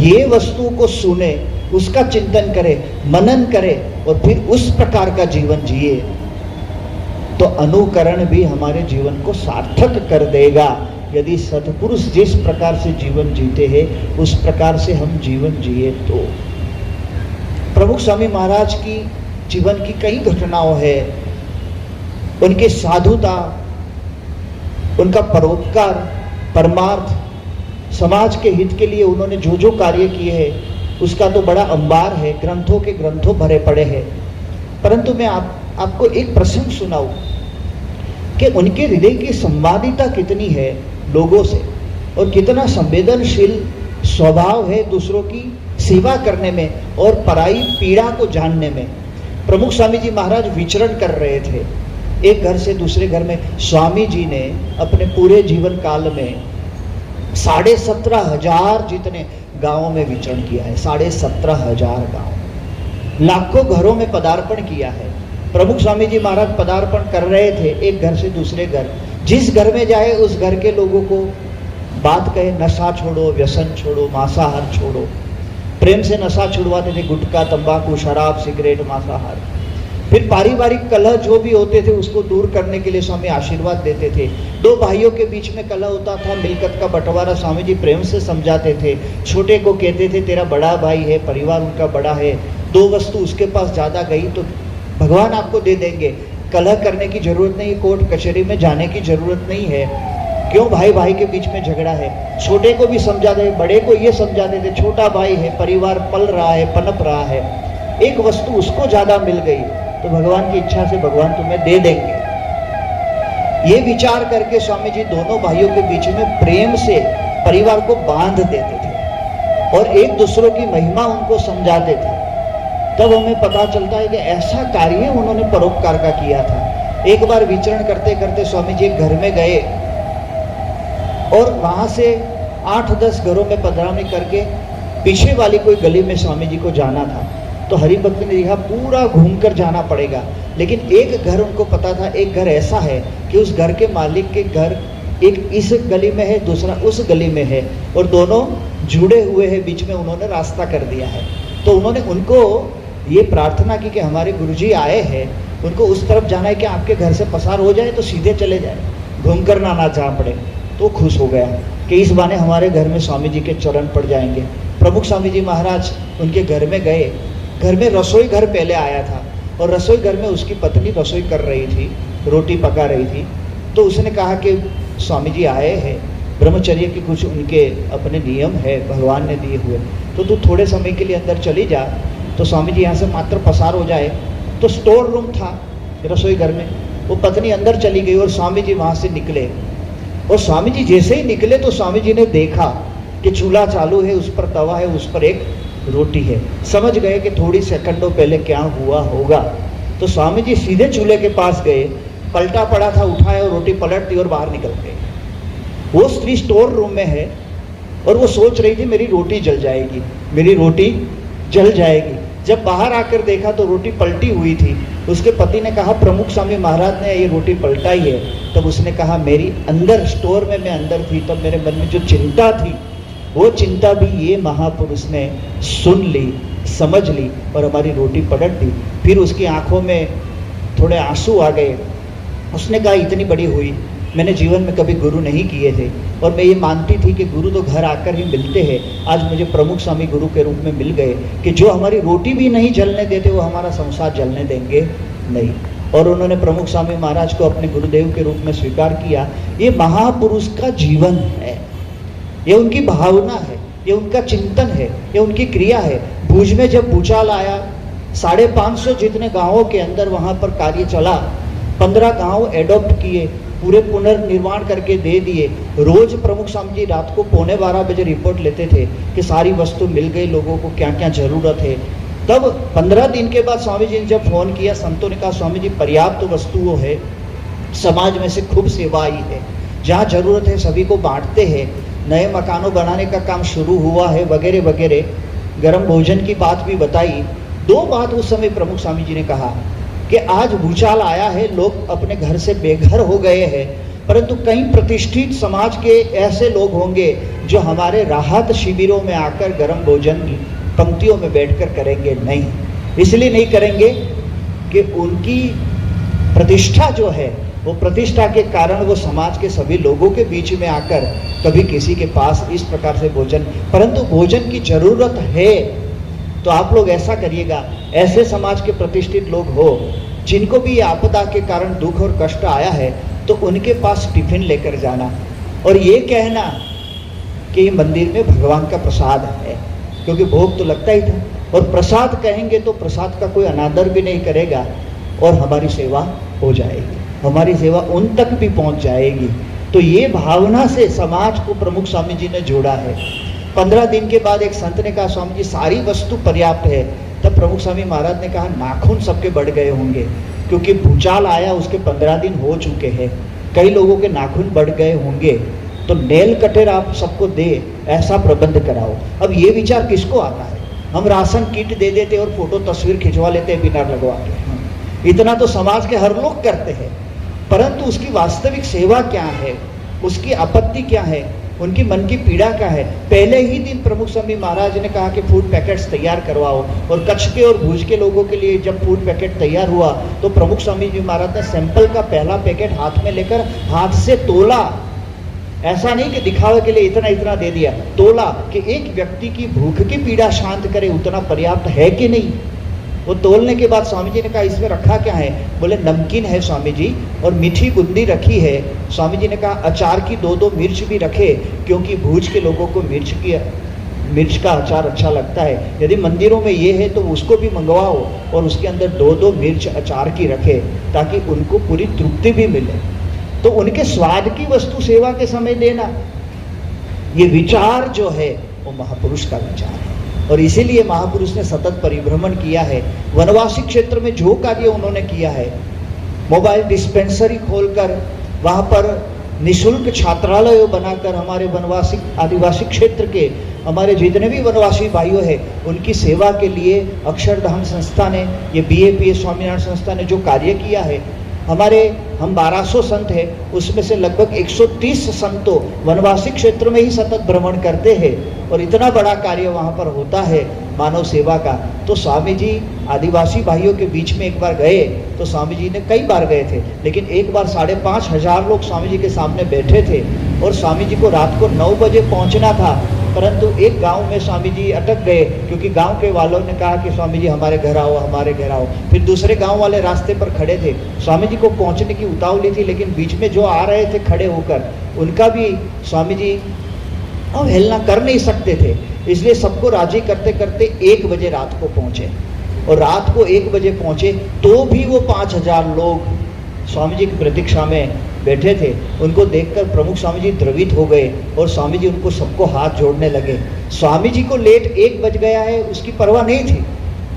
ये वस्तु को सुने, उसका चिंतन करे, मनन करे और फिर उस प्रकार का जीवन जिए, तो अनुकरण भी हमारे जीवन को सार्थक कर देगा। यदि सत्पुरुष जिस प्रकार से जीवन जीते हैं उस प्रकार से हम जीवन जिए तो। प्रमुख स्वामी महाराज की जीवन की कई घटनाओं है, उनकी साधुता, उनका परोपकार, परमार्थ, समाज के हित के लिए उन्होंने जो जो कार्य किए हैं उसका तो बड़ा अंबार है, ग्रंथों के ग्रंथों भरे पड़े हैं। परंतु मैं आपको एक प्रसंग सुनाऊं कि उनके हृदय की संवादिता कितनी है लोगों से, और कितना संवेदनशील स्वभाव है दूसरों की सेवा करने में और पराई पीड़ा को जानने में। प्रमुख स्वामी जी महाराज विचरण कर रहे थे एक घर से दूसरे घर में। स्वामी जी ने अपने पूरे जीवन काल में 17,500 जितने गांवों में विचरण किया है, 17,500 गांव, लाखों घरों में पदार्पण किया है। प्रमुख स्वामी जी महाराज पदार्पण कर रहे थे एक घर से दूसरे घर, जिस घर में जाए उस घर के लोगों को बात कहे, नशा छोड़ो, व्यसन छोड़ो, मांसाहार छोड़ो। प्रेम से नशा छुड़वाते थे, गुटखा, तंबाकू, शराब, सिगरेट, मांसाहार। फिर पारिवारिक कलह जो भी होते थे उसको दूर करने के लिए स्वामी आशीर्वाद देते थे। दो भाइयों के बीच में कलह होता था, मिलकत का बंटवारा स्वामी जी प्रेम से समझाते थे। छोटे को कहते थे तेरा बड़ा भाई है, परिवार उनका बड़ा है, दो वस्तु उसके पास ज़्यादा गई तो भगवान आपको दे देंगे, कलह करने की जरूरत नहीं, कोर्ट कचहरी में जाने की जरूरत नहीं है। क्यों भाई भाई के बीच में झगड़ा है? छोटे को भी समझा दे, बड़े को ये समझा देते, छोटा भाई है, परिवार पल रहा है, पनप रहा है, एक वस्तु उसको ज़्यादा मिल गई तो भगवान की इच्छा से भगवान तुम्हें दे देंगे। ये विचार करके स्वामी जी दोनों भाइयों के बीच में प्रेम से परिवार को बांध देते थे और एक दूसरों की महिमा उनको समझाते थे। तब हमें पता चलता है कि ऐसा कार्य उन्होंने परोपकार का किया था। एक बार विचरण करते करते स्वामी जी एक घर में गए और वहाँ से 8-10 घरों में पधरावनी करके पीछे वाली कोई गली में स्वामी जी को जाना था। तो हरिभक्त ने देखा पूरा घूमकर जाना पड़ेगा, लेकिन एक घर उनको पता था, एक घर ऐसा है कि उस घर के मालिक के घर एक इस गली में है, दूसरा उस गली में है और दोनों जुड़े हुए हैं, बीच में उन्होंने रास्ता कर दिया है। तो उन्होंने उनको ये प्रार्थना की कि हमारे गुरुजी आए हैं, उनको उस तरफ जाना है कि आपके घर से पसार हो जाए तो सीधे चले जाए, घूमकर ना जा पड़े। तो खुश हो गया कि इस बहाने हमारे घर में स्वामी जी के चरण पड़ जाएंगे। प्रमुख स्वामी जी महाराज उनके घर में गए। घर में रसोई घर पहले आया था और रसोई घर में उसकी पत्नी रसोई कर रही थी, रोटी पका रही थी। तो उसने कहा कि स्वामी जी आए हैं, ब्रह्मचर्य के कुछ उनके अपने नियम है भगवान ने दिए हुए, तो तू थोड़े समय के लिए अंदर चली जा, तो स्वामी जी यहाँ से मात्र पसार हो जाए। तो स्टोर रूम था रसोई घर में, वो पत्नी अंदर चली गई और स्वामी जी वहाँ से निकले। और स्वामी जी जैसे ही निकले तो स्वामी जी ने देखा कि चूल्हा चालू है, उस पर तवा है, उस पर एक रोटी है। समझ गए कि थोड़ी सेकंडों पहले क्या हुआ होगा। तो स्वामी जी सीधे चूल्हे के पास गए, पलटा पड़ा था, उठाया और रोटी पलट दी और बाहर निकल गए। वो स्त्री स्टोर रूम में है और वो सोच रही थी मेरी रोटी जल जाएगी, मेरी रोटी जल जाएगी। जब बाहर आकर देखा तो रोटी पलटी हुई थी। उसके पति ने कहा प्रमुख स्वामी महाराज ने ये रोटी पलटाई है। तब उसने कहा मेरी अंदर स्टोर में मैं अंदर थी, तब मेरे मन में जो चिंता थी वो चिंता भी ये महापुरुष ने सुन ली, समझ ली और हमारी रोटी पलट दी। फिर उसकी आंखों में थोड़े आंसू आ गए। उसने कहा इतनी बड़ी हुई, मैंने जीवन में कभी गुरु नहीं किए थे और मैं ये मानती थी कि गुरु तो घर आकर ही मिलते हैं। आज मुझे प्रमुख स्वामी गुरु के रूप में मिल गए कि जो हमारी रोटी भी नहीं जलने देते वो हमारा संसार जलने देंगे नहीं। और उन्होंने प्रमुख स्वामी महाराज को अपने गुरुदेव के रूप में स्वीकार किया। ये महापुरुष का जीवन है, ये उनकी भावना है, ये उनका चिंतन है, ये उनकी क्रिया है। भुज में जब भूचाल आया, 550 जितने गाँवों के अंदर वहाँ पर कार्य चला, 15 गांव एडॉप्ट किए, पूरे पुनर्निर्माण करके दे दिए। रोज प्रमुख स्वामी जी रात को 11:15 रिपोर्ट लेते थे कि सारी वस्तु मिल गई, लोगों को क्या क्या जरूरत है। तब 15 दिन के बाद स्वामी जी ने जब फोन किया, संतों ने कहा स्वामी जी पर्याप्त वस्तुओं है, समाज में से खूब सेवा आई है, जहाँ जरूरत है सभी को बांटते हैं, नए मकानों बनाने का काम शुरू हुआ है वगैरह वगैरह। गर्म भोजन की बात भी बताई। 2 बात उस समय प्रमुख स्वामी जी ने कहा कि आज भूचाल आया है, लोग अपने घर से बेघर हो गए हैं, परंतु कई प्रतिष्ठित समाज के ऐसे लोग होंगे जो हमारे राहत शिविरों में आकर गर्म भोजन पंक्तियों में बैठकर करेंगे नहीं। इसलिए नहीं करेंगे कि उनकी प्रतिष्ठा जो है वो प्रतिष्ठा के कारण वो समाज के सभी लोगों के बीच में आकर कभी किसी के पास इस प्रकार से भोजन, परंतु भोजन की जरूरत है तो आप लोग ऐसा करिएगा, ऐसे समाज के प्रतिष्ठित लोग हो जिनको भी आपदा के कारण दुख और कष्ट आया है तो उनके पास टिफिन लेकर जाना और ये कहना कि मंदिर में भगवान का प्रसाद है, क्योंकि भोग तो लगता ही था। और प्रसाद कहेंगे तो प्रसाद का कोई अनादर भी नहीं करेगा और हमारी सेवा हो जाएगी, हमारी सेवा उन तक भी पहुंच जाएगी। तो ये भावना से समाज को प्रमुख स्वामी जी ने जोड़ा है। 15 दिन के बाद एक संत ने कहा स्वामी जी सारी वस्तु पर्याप्त है। तब प्रमुख स्वामी महाराज ने कहा नाखून सबके बढ़ गए होंगे, क्योंकि भूचाल आया उसके 15 दिन हो चुके हैं, कई लोगों के नाखून बढ़ गए होंगे, तो नेल कटर आप सबको दे, ऐसा प्रबंध कराओ। अब ये विचार किसको आता है? हम राशन किट दे देते और फोटो तस्वीर खिंचवा लेते हैं बिना लगवा के। इतना तो समाज के हर लोग करते हैं, परंतु उसकी वास्तविक सेवा क्या है, उसकी आपत्ति क्या है, उनकी मन की पीड़ा क्या है। पहले ही दिन प्रमुख स्वामी महाराज ने कहा कि फूड पैकेट्स तैयार करवाओ, और कच्छ के और भुज के लोगों के लिए जब फूड पैकेट तैयार हुआ तो प्रमुख स्वामी जी महाराज ने सैंपल का पहला पैकेट हाथ में लेकर हाथ से तोला। ऐसा नहीं कि दिखावे के लिए इतना इतना दे दिया, तोला कि एक व्यक्ति की भूख की पीड़ा शांत करे उतना पर्याप्त है कि नहीं। वो तोलने के बाद स्वामी जी ने कहा इसमें रखा क्या है? बोले नमकीन है स्वामी जी और मीठी बूंदी रखी है। स्वामी जी ने कहा अचार की 2-2 मिर्च भी रखे, क्योंकि भूज के लोगों को मिर्च का अचार अच्छा लगता है। यदि मंदिरों में ये है तो उसको भी मंगवाओ और उसके अंदर 2-2 मिर्च अचार की रखे, ताकि उनको पूरी तृप्ति भी मिले। तो उनके स्वाद की वस्तु सेवा के समय देना, ये विचार जो है वो महापुरुष का विचार है। और इसीलिए महापुरुष ने सतत परिभ्रमण किया है। वनवासी क्षेत्र में जो कार्य उन्होंने किया है, मोबाइल डिस्पेंसरी खोलकर वहाँ पर निःशुल्क छात्रालय बनाकर हमारे वनवासी आदिवासी क्षेत्र के हमारे जितने भी वनवासी भाइयों हैं उनकी सेवा के लिए अक्षरधाम संस्था ने, ये BAPS स्वामीनारायण संस्था ने जो कार्य किया है, हम 1200 संत हैं, उसमें से लगभग 130 संतों वनवासी क्षेत्र में ही सतत भ्रमण करते हैं और इतना बड़ा कार्य वहाँ पर होता है मानव सेवा का। तो स्वामी जी आदिवासी भाइयों के बीच में एक बार गए, तो स्वामी जी ने कई बार गए थे, लेकिन एक बार 5,500 लोग स्वामी जी के सामने बैठे थे और स्वामी जी को रात को 9 बजे पहुँचना था, परंतु एक गांव में स्वामी जी अटक गए, क्योंकि गांव के वालों ने कहा कि स्वामी जी हमारे घर आओ, हमारे घर आओ। फिर दूसरे गांव वाले रास्ते पर खड़े थे, स्वामी जी को पहुंचने की उतावली थी, लेकिन बीच में जो आ रहे थे खड़े होकर, उनका भी स्वामी जी अवहेलना कर नहीं सकते थे, इसलिए सबको राजी करते करते 1 बजे रात को पहुंचे। और रात को 1 बजे पहुंचे तो भी वो 5,000 लोग स्वामी जी की प्रतीक्षा में बैठे थे। उनको देखकर प्रमुख स्वामी जी द्रवित हो गए और स्वामी जी उनको सबको हाथ जोड़ने लगे। स्वामी जी को लेट 1 बज गया है उसकी परवाह नहीं थी,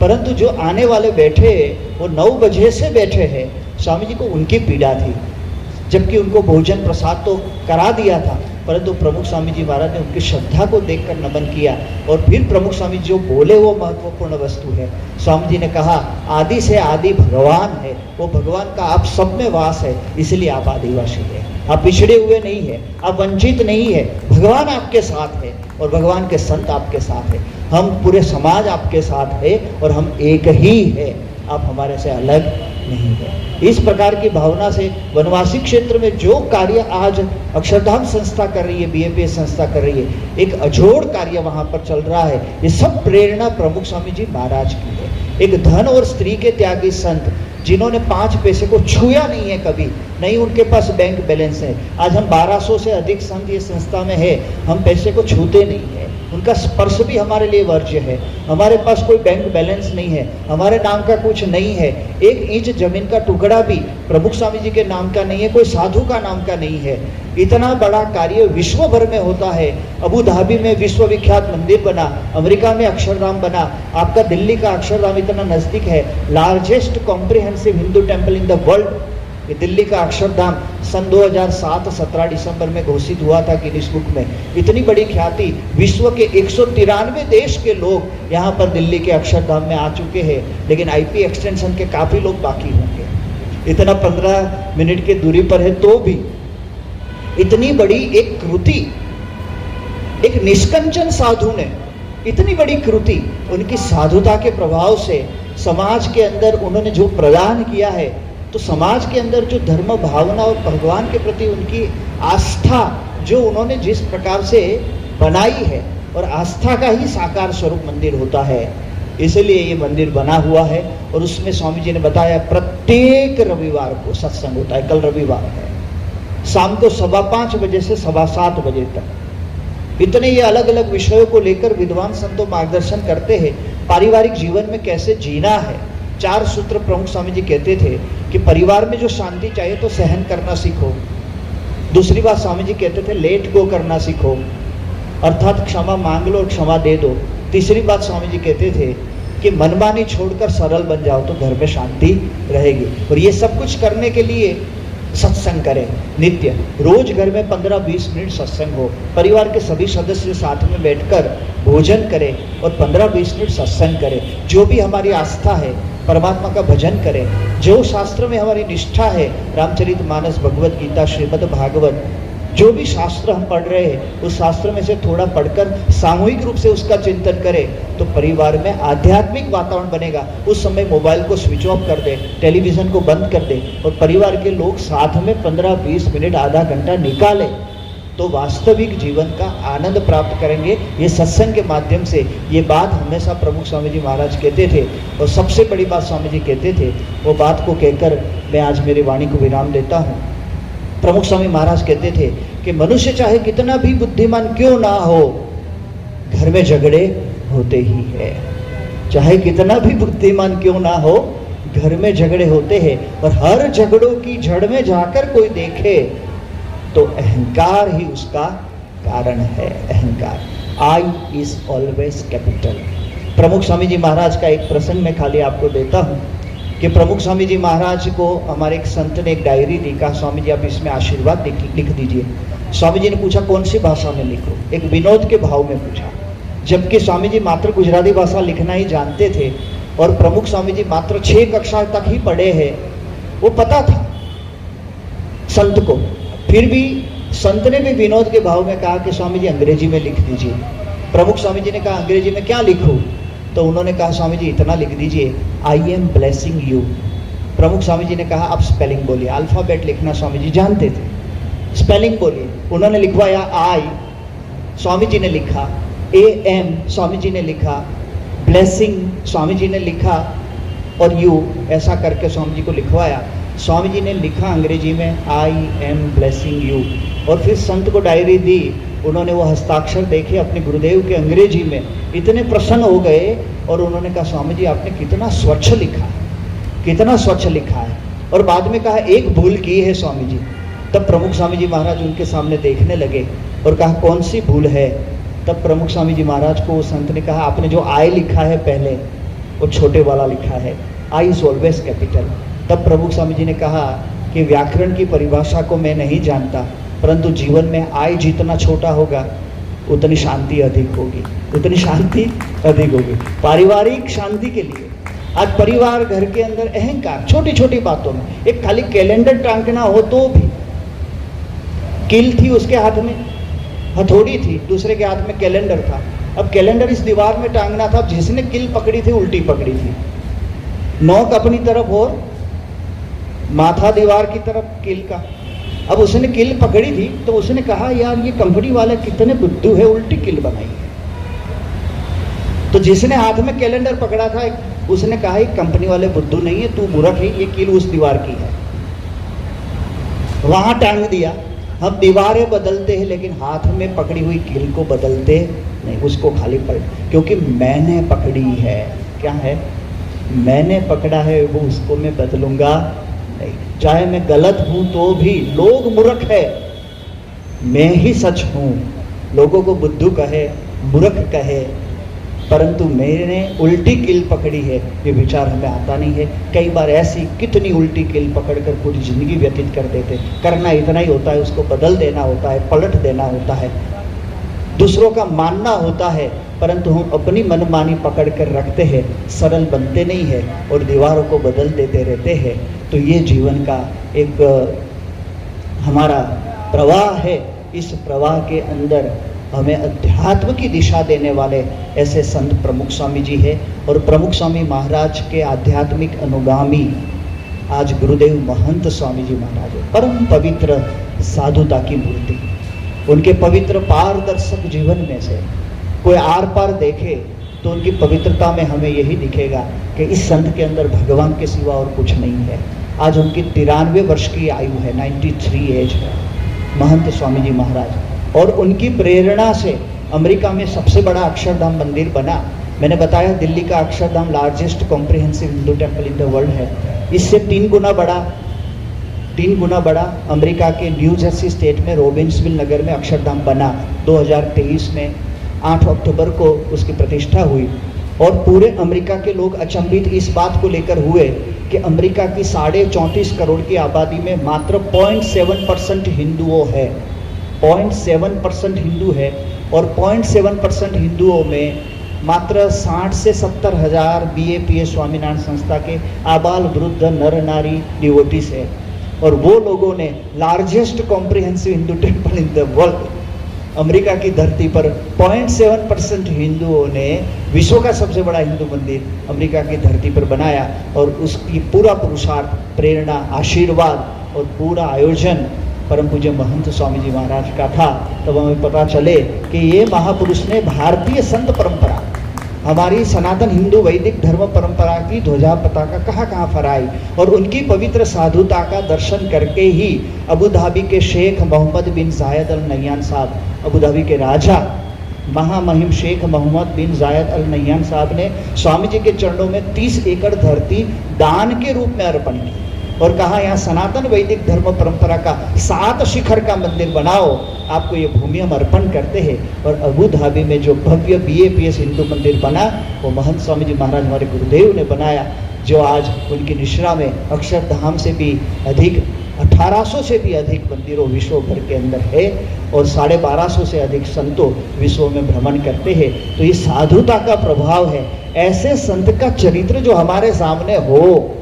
परंतु जो आने वाले बैठे वो 9 बजे से बैठे हैं, स्वामी जी को उनकी पीड़ा थी। जबकि उनको भोजन प्रसाद तो करा दिया था, परंतु प्रमुख स्वामी जी महाराज ने उनकी श्रद्धा को देखकर नमन किया। और फिर प्रमुख स्वामी जी जो बोले वो महत्वपूर्ण वस्तु है। स्वामी जी ने कहा आदि से आदि भगवान है, वो भगवान का आप सब में वास है, इसलिए आप आदिवासी है, आप पिछड़े हुए नहीं है, आप वंचित नहीं है, भगवान आपके साथ है और भगवान के संत आपके साथ है, हम पूरे समाज आपके साथ है और हम एक ही है, आप हमारे से अलग नहीं है। इस प्रकार की भावना से वनवासी क्षेत्र में जो कार्य आज अक्षरधाम संस्था कर रही है, BAPS संस्था कर रही है, एक अजोड़ कार्य वहाँ पर चल रहा है। ये सब प्रेरणा प्रमुख स्वामी जी महाराज की है। एक धन और स्त्री के त्यागी संत जिन्होंने 5 पैसे को छुआ नहीं है कभी, नहीं उनके पास बैंक बैलेंस है। आज हम 1200 से अधिक संघ ये संस्था में है, हम पैसे को छूते नहीं है, उनका स्पर्श भी हमारे लिए वर्ज्य है। हमारे पास कोई बैंक बैलेंस नहीं है, हमारे नाम का कुछ नहीं है, 1 इंच जमीन का टुकड़ा भी प्रमुख स्वामी जी के नाम का नहीं है, कोई साधु का नाम का नहीं है। इतना बड़ा कार्य विश्व भर में होता है। अबू धाबी में विश्वविख्यात मंदिर बना, अमेरिका में अक्षरधाम बना, आपका दिल्ली का अक्षरधाम इतना नजदीक है, largest comprehensive Hindu temple in the world. ये दिल्ली का अक्षरधाम सन 2007 17 दिसंबर में घोषित हुआ था गिनीज बुक में। इतनी बड़ी ख्याति, विश्व के 193 देश के लोग यहाँ पर दिल्ली के अक्षरधाम में आ चुके हैं, लेकिन आईपी एक्सटेंशन के काफ़ी लोग बाकी होंगे। इतना 15 मिनट की दूरी पर है तो भी इतनी बड़ी एक कृति, एक निष्कंचन साधु ने इतनी बड़ी कृति, उनकी साधुता के प्रभाव से समाज के अंदर उन्होंने जो प्रदान किया है, तो समाज के अंदर जो धर्म भावना और भगवान के प्रति उनकी आस्था जो उन्होंने जिस प्रकार से बनाई है, और आस्था का ही साकार स्वरूप मंदिर होता है, इसलिए ये मंदिर बना हुआ है। और उसमें स्वामी जी ने बताया प्रत्येक रविवार को सत्संग होता है। कल रविवार है, शाम को 5:15 बजे से 7:15 बजे तक। इतने ये अलग अलग विषयों को लेकर विद्वान संतों मार्गदर्शन करते हैं। पारिवारिक जीवन में कैसे जीना है, 4 सूत्र प्रमुख स्वामी जी कहते थे कि परिवार में जो शांति चाहिए तो सहन करना सीखो। दूसरी बात स्वामी जी कहते थे लेट गो करना सीखो, अर्थात क्षमा मांग लो और क्षमा दे दो। तीसरी बात स्वामी जी कहते थे कि मनमानी छोड़कर सरल बन जाओ तो घर में शांति रहेगी। और ये सब कुछ करने के लिए सत्संग करें नित्य, रोज घर में 15-20 मिनट सत्संग हो, परिवार के सभी सदस्य साथ में बैठकर भोजन करें और 15-20 मिनट सत्संग करें। जो भी हमारी आस्था है, परमात्मा का भजन करें। जो शास्त्र में हमारी निष्ठा है, रामचरितमानस, भगवत गीता, श्रीमद् भागवत, जो भी शास्त्र हम पढ़ रहे हैं उस शास्त्र में से थोड़ा पढ़कर सामूहिक रूप से उसका चिंतन करें तो परिवार में आध्यात्मिक वातावरण बनेगा। उस समय मोबाइल को स्विच ऑफ कर दे, टेलीविज़न को बंद कर दे और परिवार के लोग साथ में 15-20 मिनट आधा घंटा निकालें तो वास्तविक जीवन का आनंद प्राप्त करेंगे। ये सत्संग के माध्यम से ये बात हमेशा प्रमुख स्वामी जी महाराज कहते थे। और सबसे बड़ी बात स्वामी जी कहते थे, वो बात को कहकर मैं आज मेरी वाणी को विराम देता हूँ। प्रमुख स्वामी महाराज कहते थे कि मनुष्य चाहे कितना भी बुद्धिमान क्यों ना हो, घर में झगड़े होते ही है। चाहे कितना भी बुद्धिमान क्यों ना हो, घर में झगड़े होते हैं। और हर झगड़ों की जड़ में जाकर कोई देखे तो अहंकार ही उसका कारण है। अहंकार, आई इज ऑलवेज कैपिटल। प्रमुख स्वामी जी महाराज का एक प्रसंग में खाली आपको देता हूँ कि प्रमुख स्वामी जी महाराज को हमारे एक संत ने एक डायरी दी, कहा स्वामी जी आप इसमें आशीर्वाद लिख दीजिए। स्वामी जी ने पूछा कौन सी भाषा में लिखो, एक विनोद के भाव में पूछा, जबकि स्वामी जी मात्र गुजराती भाषा लिखना ही जानते थे और प्रमुख स्वामी जी मात्र 6 कक्षा तक ही पढ़े हैं। वो पता था संत को, फिर भी संत ने भी विनोद के भाव में कहा कि स्वामी जी अंग्रेजी में लिख दीजिए। प्रमुख स्वामी जी ने कहा अंग्रेजी में क्या लिखूं? तो उन्होंने कहा स्वामी जी इतना लिख दीजिए, आई एम ब्लेसिंग यू। प्रमुख स्वामी जी ने कहा आप स्पेलिंग बोलिए। अल्फ़ाबेट लिखना स्वामी जी जानते थे, स्पेलिंग बोलिए। उन्होंने लिखवाया आई, स्वामी जी ने लिखा, AM स्वामी जी ने लिखा, ब्लेसिंग स्वामी जी ने लिखा और यू, ऐसा करके स्वामी जी को लिखवाया। स्वामी जी ने लिखा अंग्रेजी में आई एम ब्लेसिंग यू और फिर संत को डायरी दी। उन्होंने वो हस्ताक्षर देखे अपने गुरुदेव के अंग्रेजी में, इतने प्रसन्न हो गए और उन्होंने कहा स्वामी जी आपने कितना स्वच्छ लिखा है, कितना स्वच्छ लिखा है। और बाद में कहा एक भूल की है स्वामी जी। तब प्रमुख स्वामी जी महाराज उनके सामने देखने लगे और कहा कौन सी भूल है? तब प्रमुख स्वामी जी महाराज को संत ने कहा आपने जो आई लिखा है पहले वो छोटे वाला लिखा है, आई इज ऑलवेज कैपिटल। तब प्रमुख स्वामी जी ने कहा कि व्याकरण की परिभाषा को मैं नहीं जानता, परंतु जीवन में आई जितना छोटा होगा उतनी शांति अधिक होगी, उतनी शांति अधिक होगी। पारिवारिक शांति के लिए आज परिवार घर के अंदर अहंकार छोटी छोटी बातों में, एक खाली कैलेंडर टांगना हो तो भी, किल थी उसके हाथ में, हथौड़ी थी दूसरे के हाथ में कैलेंडर था। अब कैलेंडर इस दीवार में टांगना था, जिसने किल पकड़ी थी उल्टी पकड़ी थी, नोक अपनी तरफ और माथा दीवार की तरफ किल का। अब उसने किल पकड़ी थी तो उसने कहा यार ये कंपनी वाले कितने बुद्धू है, उल्टी किल बनाई है। तो जिसने हाथ में कैलेंडर पकड़ा था उसने कहा ये कंपनी वाले बुद्धू नहीं है, तू मूर्ख है, ये किल उस दीवार की है। वहाँ टांग दिया। हम दीवारें बदलते हैं लेकिन हाथ में पकड़ी हुई कील को बदलते नहीं, उसको खाली पलट, क्योंकि मैंने पकड़ी है। क्या है? मैंने पकड़ा है, वो उसको मैं बदलूंगा नहीं। चाहे मैं गलत हूं तो भी, लोग मूर्ख है, मैं ही सच हूं। लोगों को बुद्धू कहे, मूर्ख कहे, परंतु मैंने उल्टी कील पकड़ी है, ये विचार हमें आता नहीं है। कई बार ऐसी कितनी उल्टी कील पकड़कर पूरी जिंदगी व्यतीत कर देते। करना इतना ही होता है, उसको बदल देना होता है, पलट देना होता है, दूसरों का मानना होता है, परंतु हम अपनी मनमानी पकड़ कर रखते हैं, सरल बनते नहीं है और दीवारों को बदल देते रहते हैं। तो ये जीवन का एक हमारा प्रवाह है। इस प्रवाह के अंदर हमें अध्यात्म की दिशा देने वाले ऐसे संत प्रमुख स्वामी जी है। और प्रमुख स्वामी महाराज के आध्यात्मिक अनुगामी आज गुरुदेव महंत स्वामी जी महाराज है, परम पवित्र साधुता की मूर्ति। उनके पवित्र पारदर्शक जीवन में से कोई आर पार देखे तो उनकी पवित्रता में हमें यही दिखेगा कि इस संत के अंदर भगवान के सिवा और कुछ नहीं है। आज उनकी 93 वर्ष की आयु है, 93 एज है महंत स्वामी जी महाराज। और उनकी प्रेरणा से अमेरिका में सबसे बड़ा अक्षरधाम मंदिर बना। मैंने बताया दिल्ली का Akshardham largest comprehensive Hindu temple in the world है। इससे 3 गुना बड़ा अमेरिका के न्यू जर्सी स्टेट में रोबिन्सविल नगर में अक्षरधाम बना। 2023 में 8 अक्टूबर को उसकी प्रतिष्ठा हुई। और पूरे अमेरिका के लोग अचंभित इस बात को लेकर हुए कि अमेरिका की 34.5 करोड़ की आबादी में मात्र 0.7% हिंदुओं है, 0.7% हिंदू है। और 0.7% हिंदुओं में मात्र 60 से 70 हज़ार BAPS स्वामीनारायण संस्था के आबाल वृद्ध नर नारी डिवोटीज है। और वो लोगों ने largest comprehensive Hindu temple in the world, America की धरती पर 0.7% हिंदुओं ने विश्व का सबसे बड़ा हिंदू मंदिर अमेरिका की धरती पर बनाया। और उसकी पूरा पुरुषार्थ, प्रेरणा, आशीर्वाद और पूरा आयोजन परम पूज्य महंत स्वामी जी महाराज का था। तब हमें पता चले कि ये महापुरुष ने भारतीय संत परंपरा, हमारी सनातन हिंदू वैदिक धर्म परंपरा की ध्वजा पताका कहाँ फहराई। और उनकी पवित्र साधुता का दर्शन करके ही अबू धाबी के शेख मोहम्मद बिन जायद अल नह्यान साहब, अबू धाबी के राजा महामहिम शेख मोहम्मद बिन जायद अल नह्यान साहब ने स्वामी जी के चरणों में 30 एकड़ धरती दान के रूप में अर्पण की और कहा यहाँ सनातन वैदिक धर्म परंपरा का 7 शिखर का मंदिर बनाओ, आपको ये भूमि हम अर्पण करते हैं। और अबू धाबी में जो भव्य BAPS हिंदू मंदिर बना वो महंत स्वामी जी महाराज हमारे गुरुदेव ने बनाया, जो आज उनकी निश्रा में अक्षरधाम से भी अधिक, 1800 से भी अधिक मंदिरों विश्व भर के अंदर है। और 1250 से अधिक संतों विश्व में भ्रमण करते हैं। तो ये साधुता का प्रभाव है। ऐसे संत का चरित्र जो हमारे सामने हो,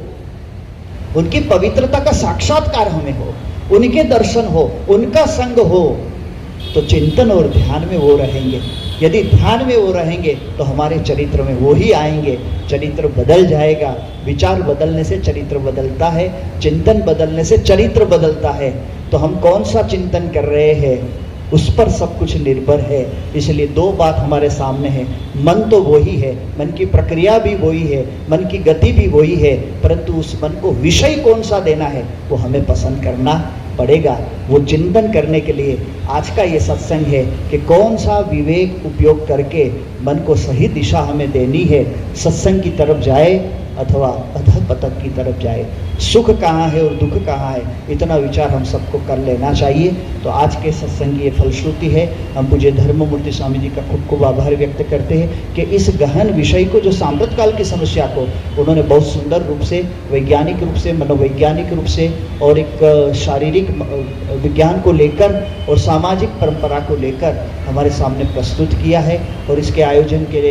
उनकी पवित्रता का साक्षात्कार हमें हो, उनके दर्शन हो, उनका संग हो, तो चिंतन और ध्यान में वो रहेंगे। यदि ध्यान में वो रहेंगे तो हमारे चरित्र में वो ही आएंगे। चरित्र बदल जाएगा। विचार बदलने से चरित्र बदलता है, चिंतन बदलने से चरित्र बदलता है। तो हम कौन सा चिंतन कर रहे हैं उस पर सब कुछ निर्भर है। इसलिए 2 बात हमारे सामने है, मन तो वही है, मन की प्रक्रिया भी वही है, मन की गति भी वही है, परंतु उस मन को विषय कौन सा देना है वो हमें पसंद करना पड़ेगा। वो चिंतन करने के लिए आज का ये सत्संग है कि कौन सा विवेक उपयोग करके मन को सही दिशा हमें देनी है, सत्संग की तरफ जाए अथवा अधःपतन की तरफ जाए, सुख कहाँ है और दुख कहाँ है, इतना विचार हम सबको कर लेना चाहिए। तो आज के सत्संग की ये फलश्रुति है। हम पूज्य धर्ममूर्ति स्वामी जी का खूब आभार व्यक्त करते हैं कि इस गहन विषय को, जो साम्प्रत काल की समस्या को उन्होंने बहुत सुंदर रूप से, वैज्ञानिक रूप से, मनोवैज्ञानिक रूप से और एक शारीरिक विज्ञान को लेकर और सामाजिक परंपरा को लेकर हमारे सामने प्रस्तुत किया है। और इसके आयोजन के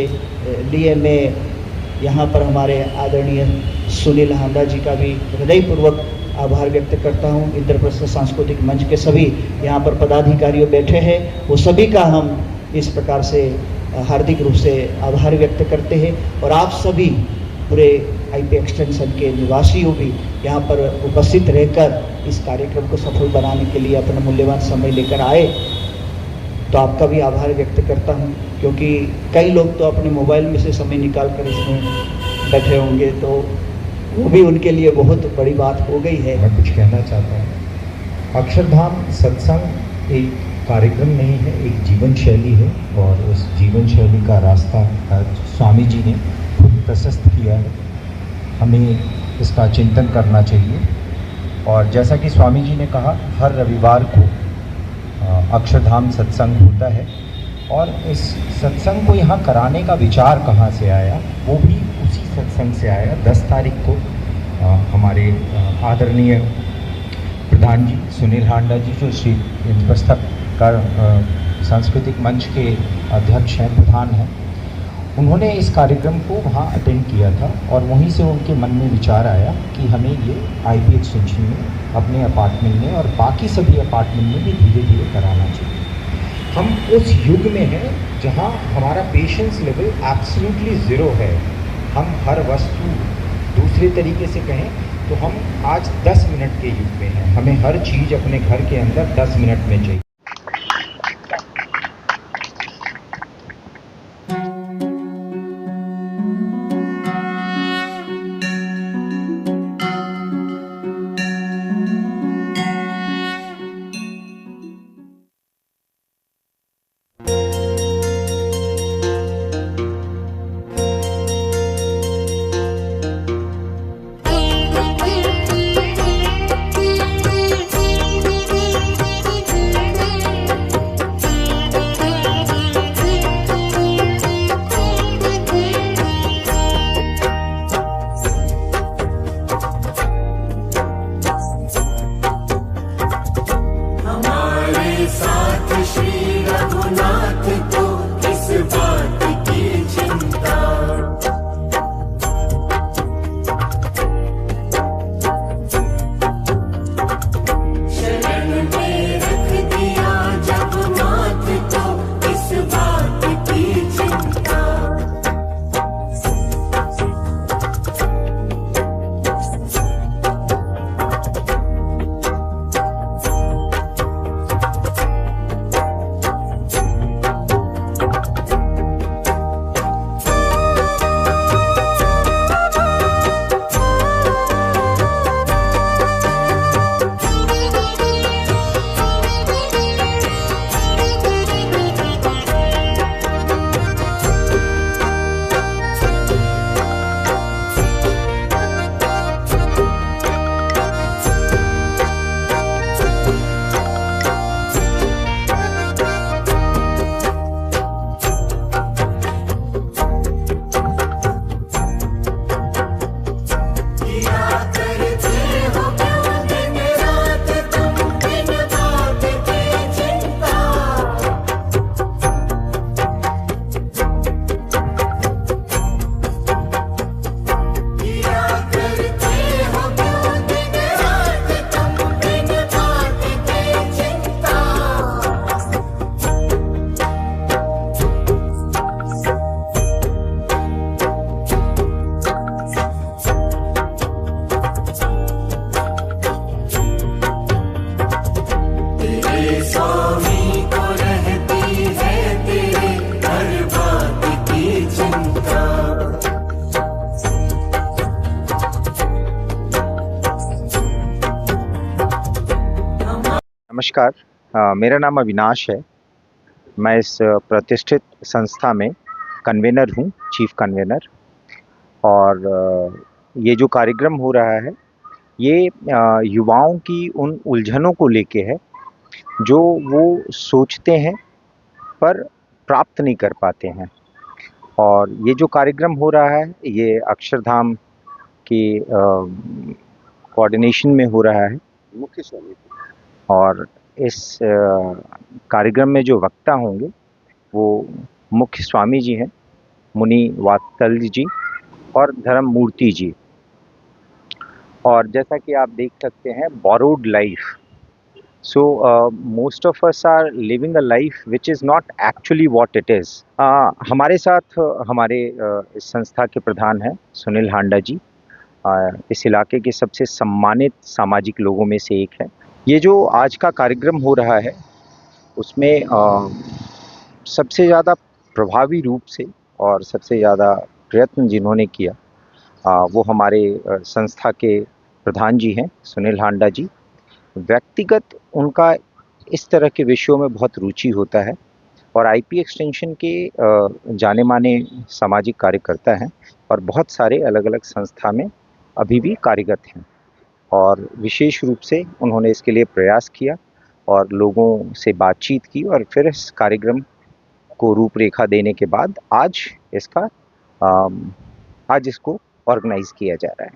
लिए मैं यहाँ पर हमारे आदरणीय सुनील हांडा जी का भी हृदयपूर्वक आभार व्यक्त करता हूँ। इंद्रप्रस्थ सांस्कृतिक मंच के सभी यहाँ पर पदाधिकारियों बैठे हैं, वो सभी का हम इस प्रकार से हार्दिक रूप से आभार व्यक्त करते हैं। और आप सभी पूरे IP एक्सटेंशन के निवासियों भी यहाँ पर उपस्थित रहकर इस कार्यक्रम को सफल बनाने के लिए अपना मूल्यवान समय लेकर आए, तो आपका भी आभार व्यक्त करता हूँ। क्योंकि कई लोग तो अपने मोबाइल में से समय निकाल कर इसमें बैठे होंगे, तो वो भी उनके लिए बहुत बड़ी बात हो गई है। मैं कुछ कहना चाहता हूँ। अक्षरधाम सत्संग एक कार्यक्रम नहीं है, एक जीवन शैली है और उस जीवन शैली का रास्ता स्वामी जी ने खुद प्रशस्त किया है। हमें इसका चिंतन करना चाहिए और जैसा कि स्वामी जी ने कहा, हर रविवार को अक्षरधाम सत्संग होता है और इस सत्संग को यहाँ कराने का विचार कहाँ से आया, वो भी उसी सत्संग से आया। 10 तारीख को हमारे आदरणीय प्रधान जी सुनील हांडा जी, जो श्री इंद्रप्रस्थ का सांस्कृतिक मंच के अध्यक्ष हैं, प्रधान हैं, उन्होंने इस कार्यक्रम को वहाँ अटेंड किया था और वहीं से उनके मन में विचार आया कि हमें ये आईपी एक्सटेंशन में अपने अपार्टमेंट में और बाकी सभी अपार्टमेंट में भी धीरे धीरे कराना चाहिए। हम उस युग में हैं जहाँ हमारा पेशेंस लेवल एब्सोल्युटली ज़ीरो है। हम हर वस्तु, दूसरे तरीके से कहें तो हम आज 10 मिनट के युग में हैं। हमें हर चीज़ अपने घर के अंदर 10 मिनट में चाहिए। नमस्कार, मेरा नाम अविनाश है। मैं इस प्रतिष्ठित संस्था में कन्वेनर हूँ, चीफ कन्वेनर। और ये जो कार्यक्रम हो रहा है ये युवाओं की उन उलझनों को लेके है जो वो सोचते हैं पर प्राप्त नहीं कर पाते हैं। और ये जो कार्यक्रम हो रहा है ये अक्षरधाम की कोऑर्डिनेशन में हो रहा है, मुख्य स्वामी। और इस कार्यक्रम में जो वक्ता होंगे वो मुख्य स्वामी जी हैं, मुनि वात्सल्य जी और धर्म मूर्ति जी। और जैसा कि आप देख सकते हैं, borrowed life. So most of us are living a life which is not actually what it is. हमारे साथ हमारे इस संस्था के प्रधान हैं सुनील हांडा जी, इस इलाके के सबसे सम्मानित सामाजिक लोगों में से एक है। ये जो आज का कार्यक्रम हो रहा है उसमें सबसे ज़्यादा प्रभावी रूप से और सबसे ज़्यादा प्रयत्न जिन्होंने किया वो हमारे संस्था के प्रधान जी हैं सुनील हांडा जी। व्यक्तिगत उनका इस तरह के विषयों में बहुत रुचि होता है और आईपी एक्सटेंशन के जाने माने सामाजिक कार्यकर्ता हैं और बहुत सारे अलग अलग संस्था में अभी भी कार्यरत हैं और विशेष रूप से उन्होंने इसके लिए प्रयास किया और लोगों से बातचीत की और फिर इस कार्यक्रम को रूपरेखा देने के बाद आज इसको ऑर्गेनाइज किया जा रहा है।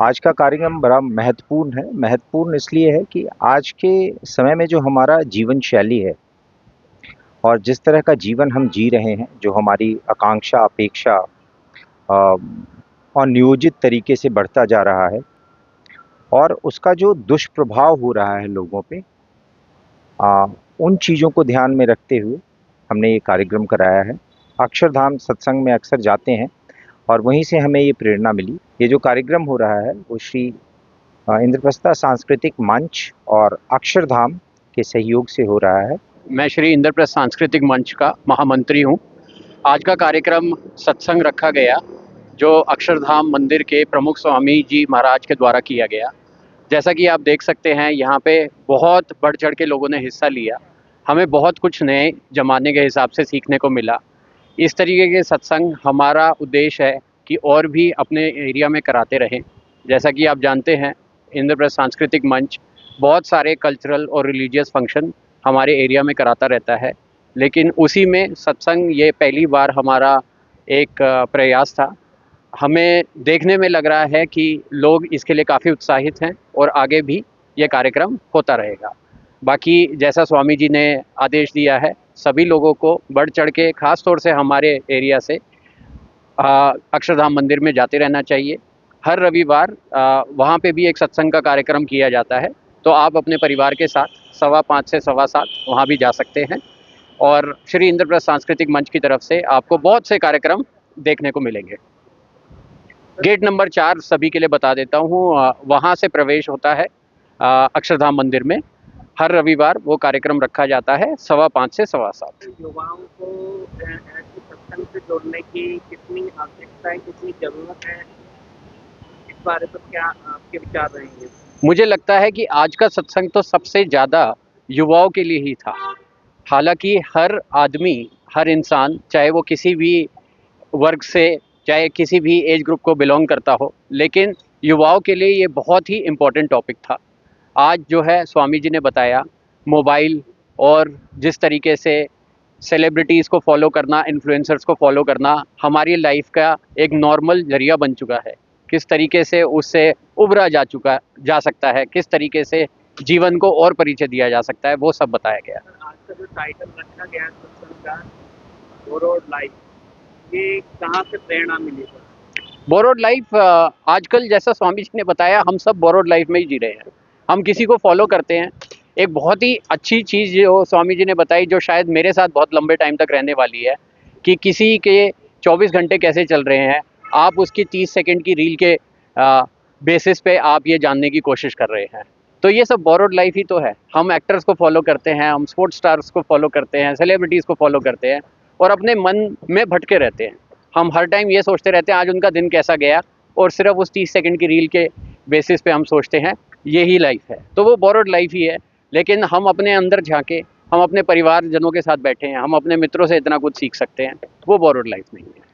आज का कार्यक्रम बड़ा महत्वपूर्ण है। महत्वपूर्ण इसलिए है कि आज के समय में जो हमारा जीवन शैली है और जिस तरह का जीवन हम जी रहे हैं, जो हमारी आकांक्षा, अपेक्षा और नियोजित तरीके से बढ़ता जा रहा है और उसका जो दुष्प्रभाव हो रहा है लोगों पे, उन चीज़ों को ध्यान में रखते हुए हमने ये कार्यक्रम कराया है। अक्षरधाम सत्संग में अक्सर जाते हैं और वहीं से हमें ये प्रेरणा मिली। ये जो कार्यक्रम हो रहा है वो श्री इंद्रप्रस्थ सांस्कृतिक मंच और अक्षरधाम के सहयोग से हो रहा है। मैं श्री इंद्रप्रस्थ सांस्कृतिक मंच का महामंत्री हूँ। आज का कार्यक्रम सत्संग रखा गया जो अक्षरधाम मंदिर के प्रमुख स्वामी जी महाराज के द्वारा किया गया। जैसा कि आप देख सकते हैं यहाँ पे बहुत बढ़ चढ़ के लोगों ने हिस्सा लिया। हमें बहुत कुछ नए ज़माने के हिसाब से सीखने को मिला। इस तरीके के सत्संग हमारा उद्देश्य है कि और भी अपने एरिया में कराते रहें। जैसा कि आप जानते हैं इंद्रप्रस्थ सांस्कृतिक मंच बहुत सारे कल्चरल और रिलीजियस फंक्शन हमारे एरिया में कराता रहता है, लेकिन उसी में सत्संग ये पहली बार हमारा एक प्रयास था। हमें देखने में लग रहा है कि लोग इसके लिए काफ़ी उत्साहित हैं और आगे भी ये कार्यक्रम होता रहेगा। बाकी जैसा स्वामी जी ने आदेश दिया है, सभी लोगों को बढ़ चढ़ के ख़ास तौर से हमारे एरिया से अक्षरधाम मंदिर में जाते रहना चाहिए। हर रविवार वहाँ पे भी एक सत्संग का कार्यक्रम किया जाता है, तो आप अपने परिवार के साथ 5:15 से 7:15 वहाँ भी जा सकते हैं। और श्री इंद्रप्रस्थ सांस्कृतिक मंच की तरफ से आपको बहुत से कार्यक्रम देखने को मिलेंगे। गेट नंबर 4 सभी के लिए बता देता हूँ, वहाँ से प्रवेश होता है अक्षरधाम मंदिर में। हर रविवार वो कार्यक्रम रखा जाता है 5:15 से 7:15। युवाओं को ऐसे सत्संग से जोड़ने की कितनी आवश्यकता है, कितनी ज़रूरत है, इस बारे पर क्या आपके विचार रहेंगे? मुझे लगता है कि आज का सत्संग तो सबसे ज़्यादा युवाओं के लिए ही था। हालांकि हर आदमी, हर इंसान, चाहे वो किसी भी वर्ग से, चाहे किसी भी एज ग्रुप को बिलोंग करता हो, लेकिन युवाओं के लिए ये बहुत ही इम्पोर्टेंट टॉपिक था। आज जो है स्वामी जी ने बताया, मोबाइल और जिस तरीके से सेलिब्रिटीज़ को फॉलो करना, इन्फ्लुएंसर्स को फॉलो करना हमारी लाइफ का एक नॉर्मल जरिया बन चुका है। किस तरीके से उससे उभरा जा सकता है, किस तरीके से जीवन को और परिचय दिया जा सकता है, वो सब बताया गया। आज का जो टाइटल रखा गया है सत्संग का, बोरोड लाइफ, ये कहाँ से प्रेरणा मिली? बोरोड लाइफ, आजकल जैसा स्वामी जी ने बताया, हम सब बोरोड लाइफ में ही जी रहे हैं। हम किसी को फॉलो करते हैं। एक बहुत ही अच्छी चीज़ जो स्वामी जी ने बताई, जो शायद मेरे साथ बहुत लंबे टाइम तक रहने वाली है, कि किसी के 24 घंटे कैसे चल रहे हैं, आप उसकी 30 सेकंड की रील के बेसिस पे आप ये जानने की कोशिश कर रहे हैं। तो ये सब बोरोड लाइफ ही तो है। हम एक्टर्स को फॉलो करते हैं, हम स्पोर्ट्स स्टार्स को फॉलो करते हैं, सेलिब्रिटीज़ को फॉलो करते हैं और अपने मन में भटके रहते हैं। हम हर टाइम ये सोचते रहते हैं आज उनका दिन कैसा गया, और सिर्फ उस 30 सेकंड की रील के बेसिस पे हम सोचते हैं यही लाइफ है। तो वो बोरोड लाइफ ही है। लेकिन हम अपने अंदर झांके, हम अपने परिवारजनों के साथ बैठे हैं, हम अपने मित्रों से इतना कुछ सीख सकते हैं, वो बोरोड लाइफ नहीं है।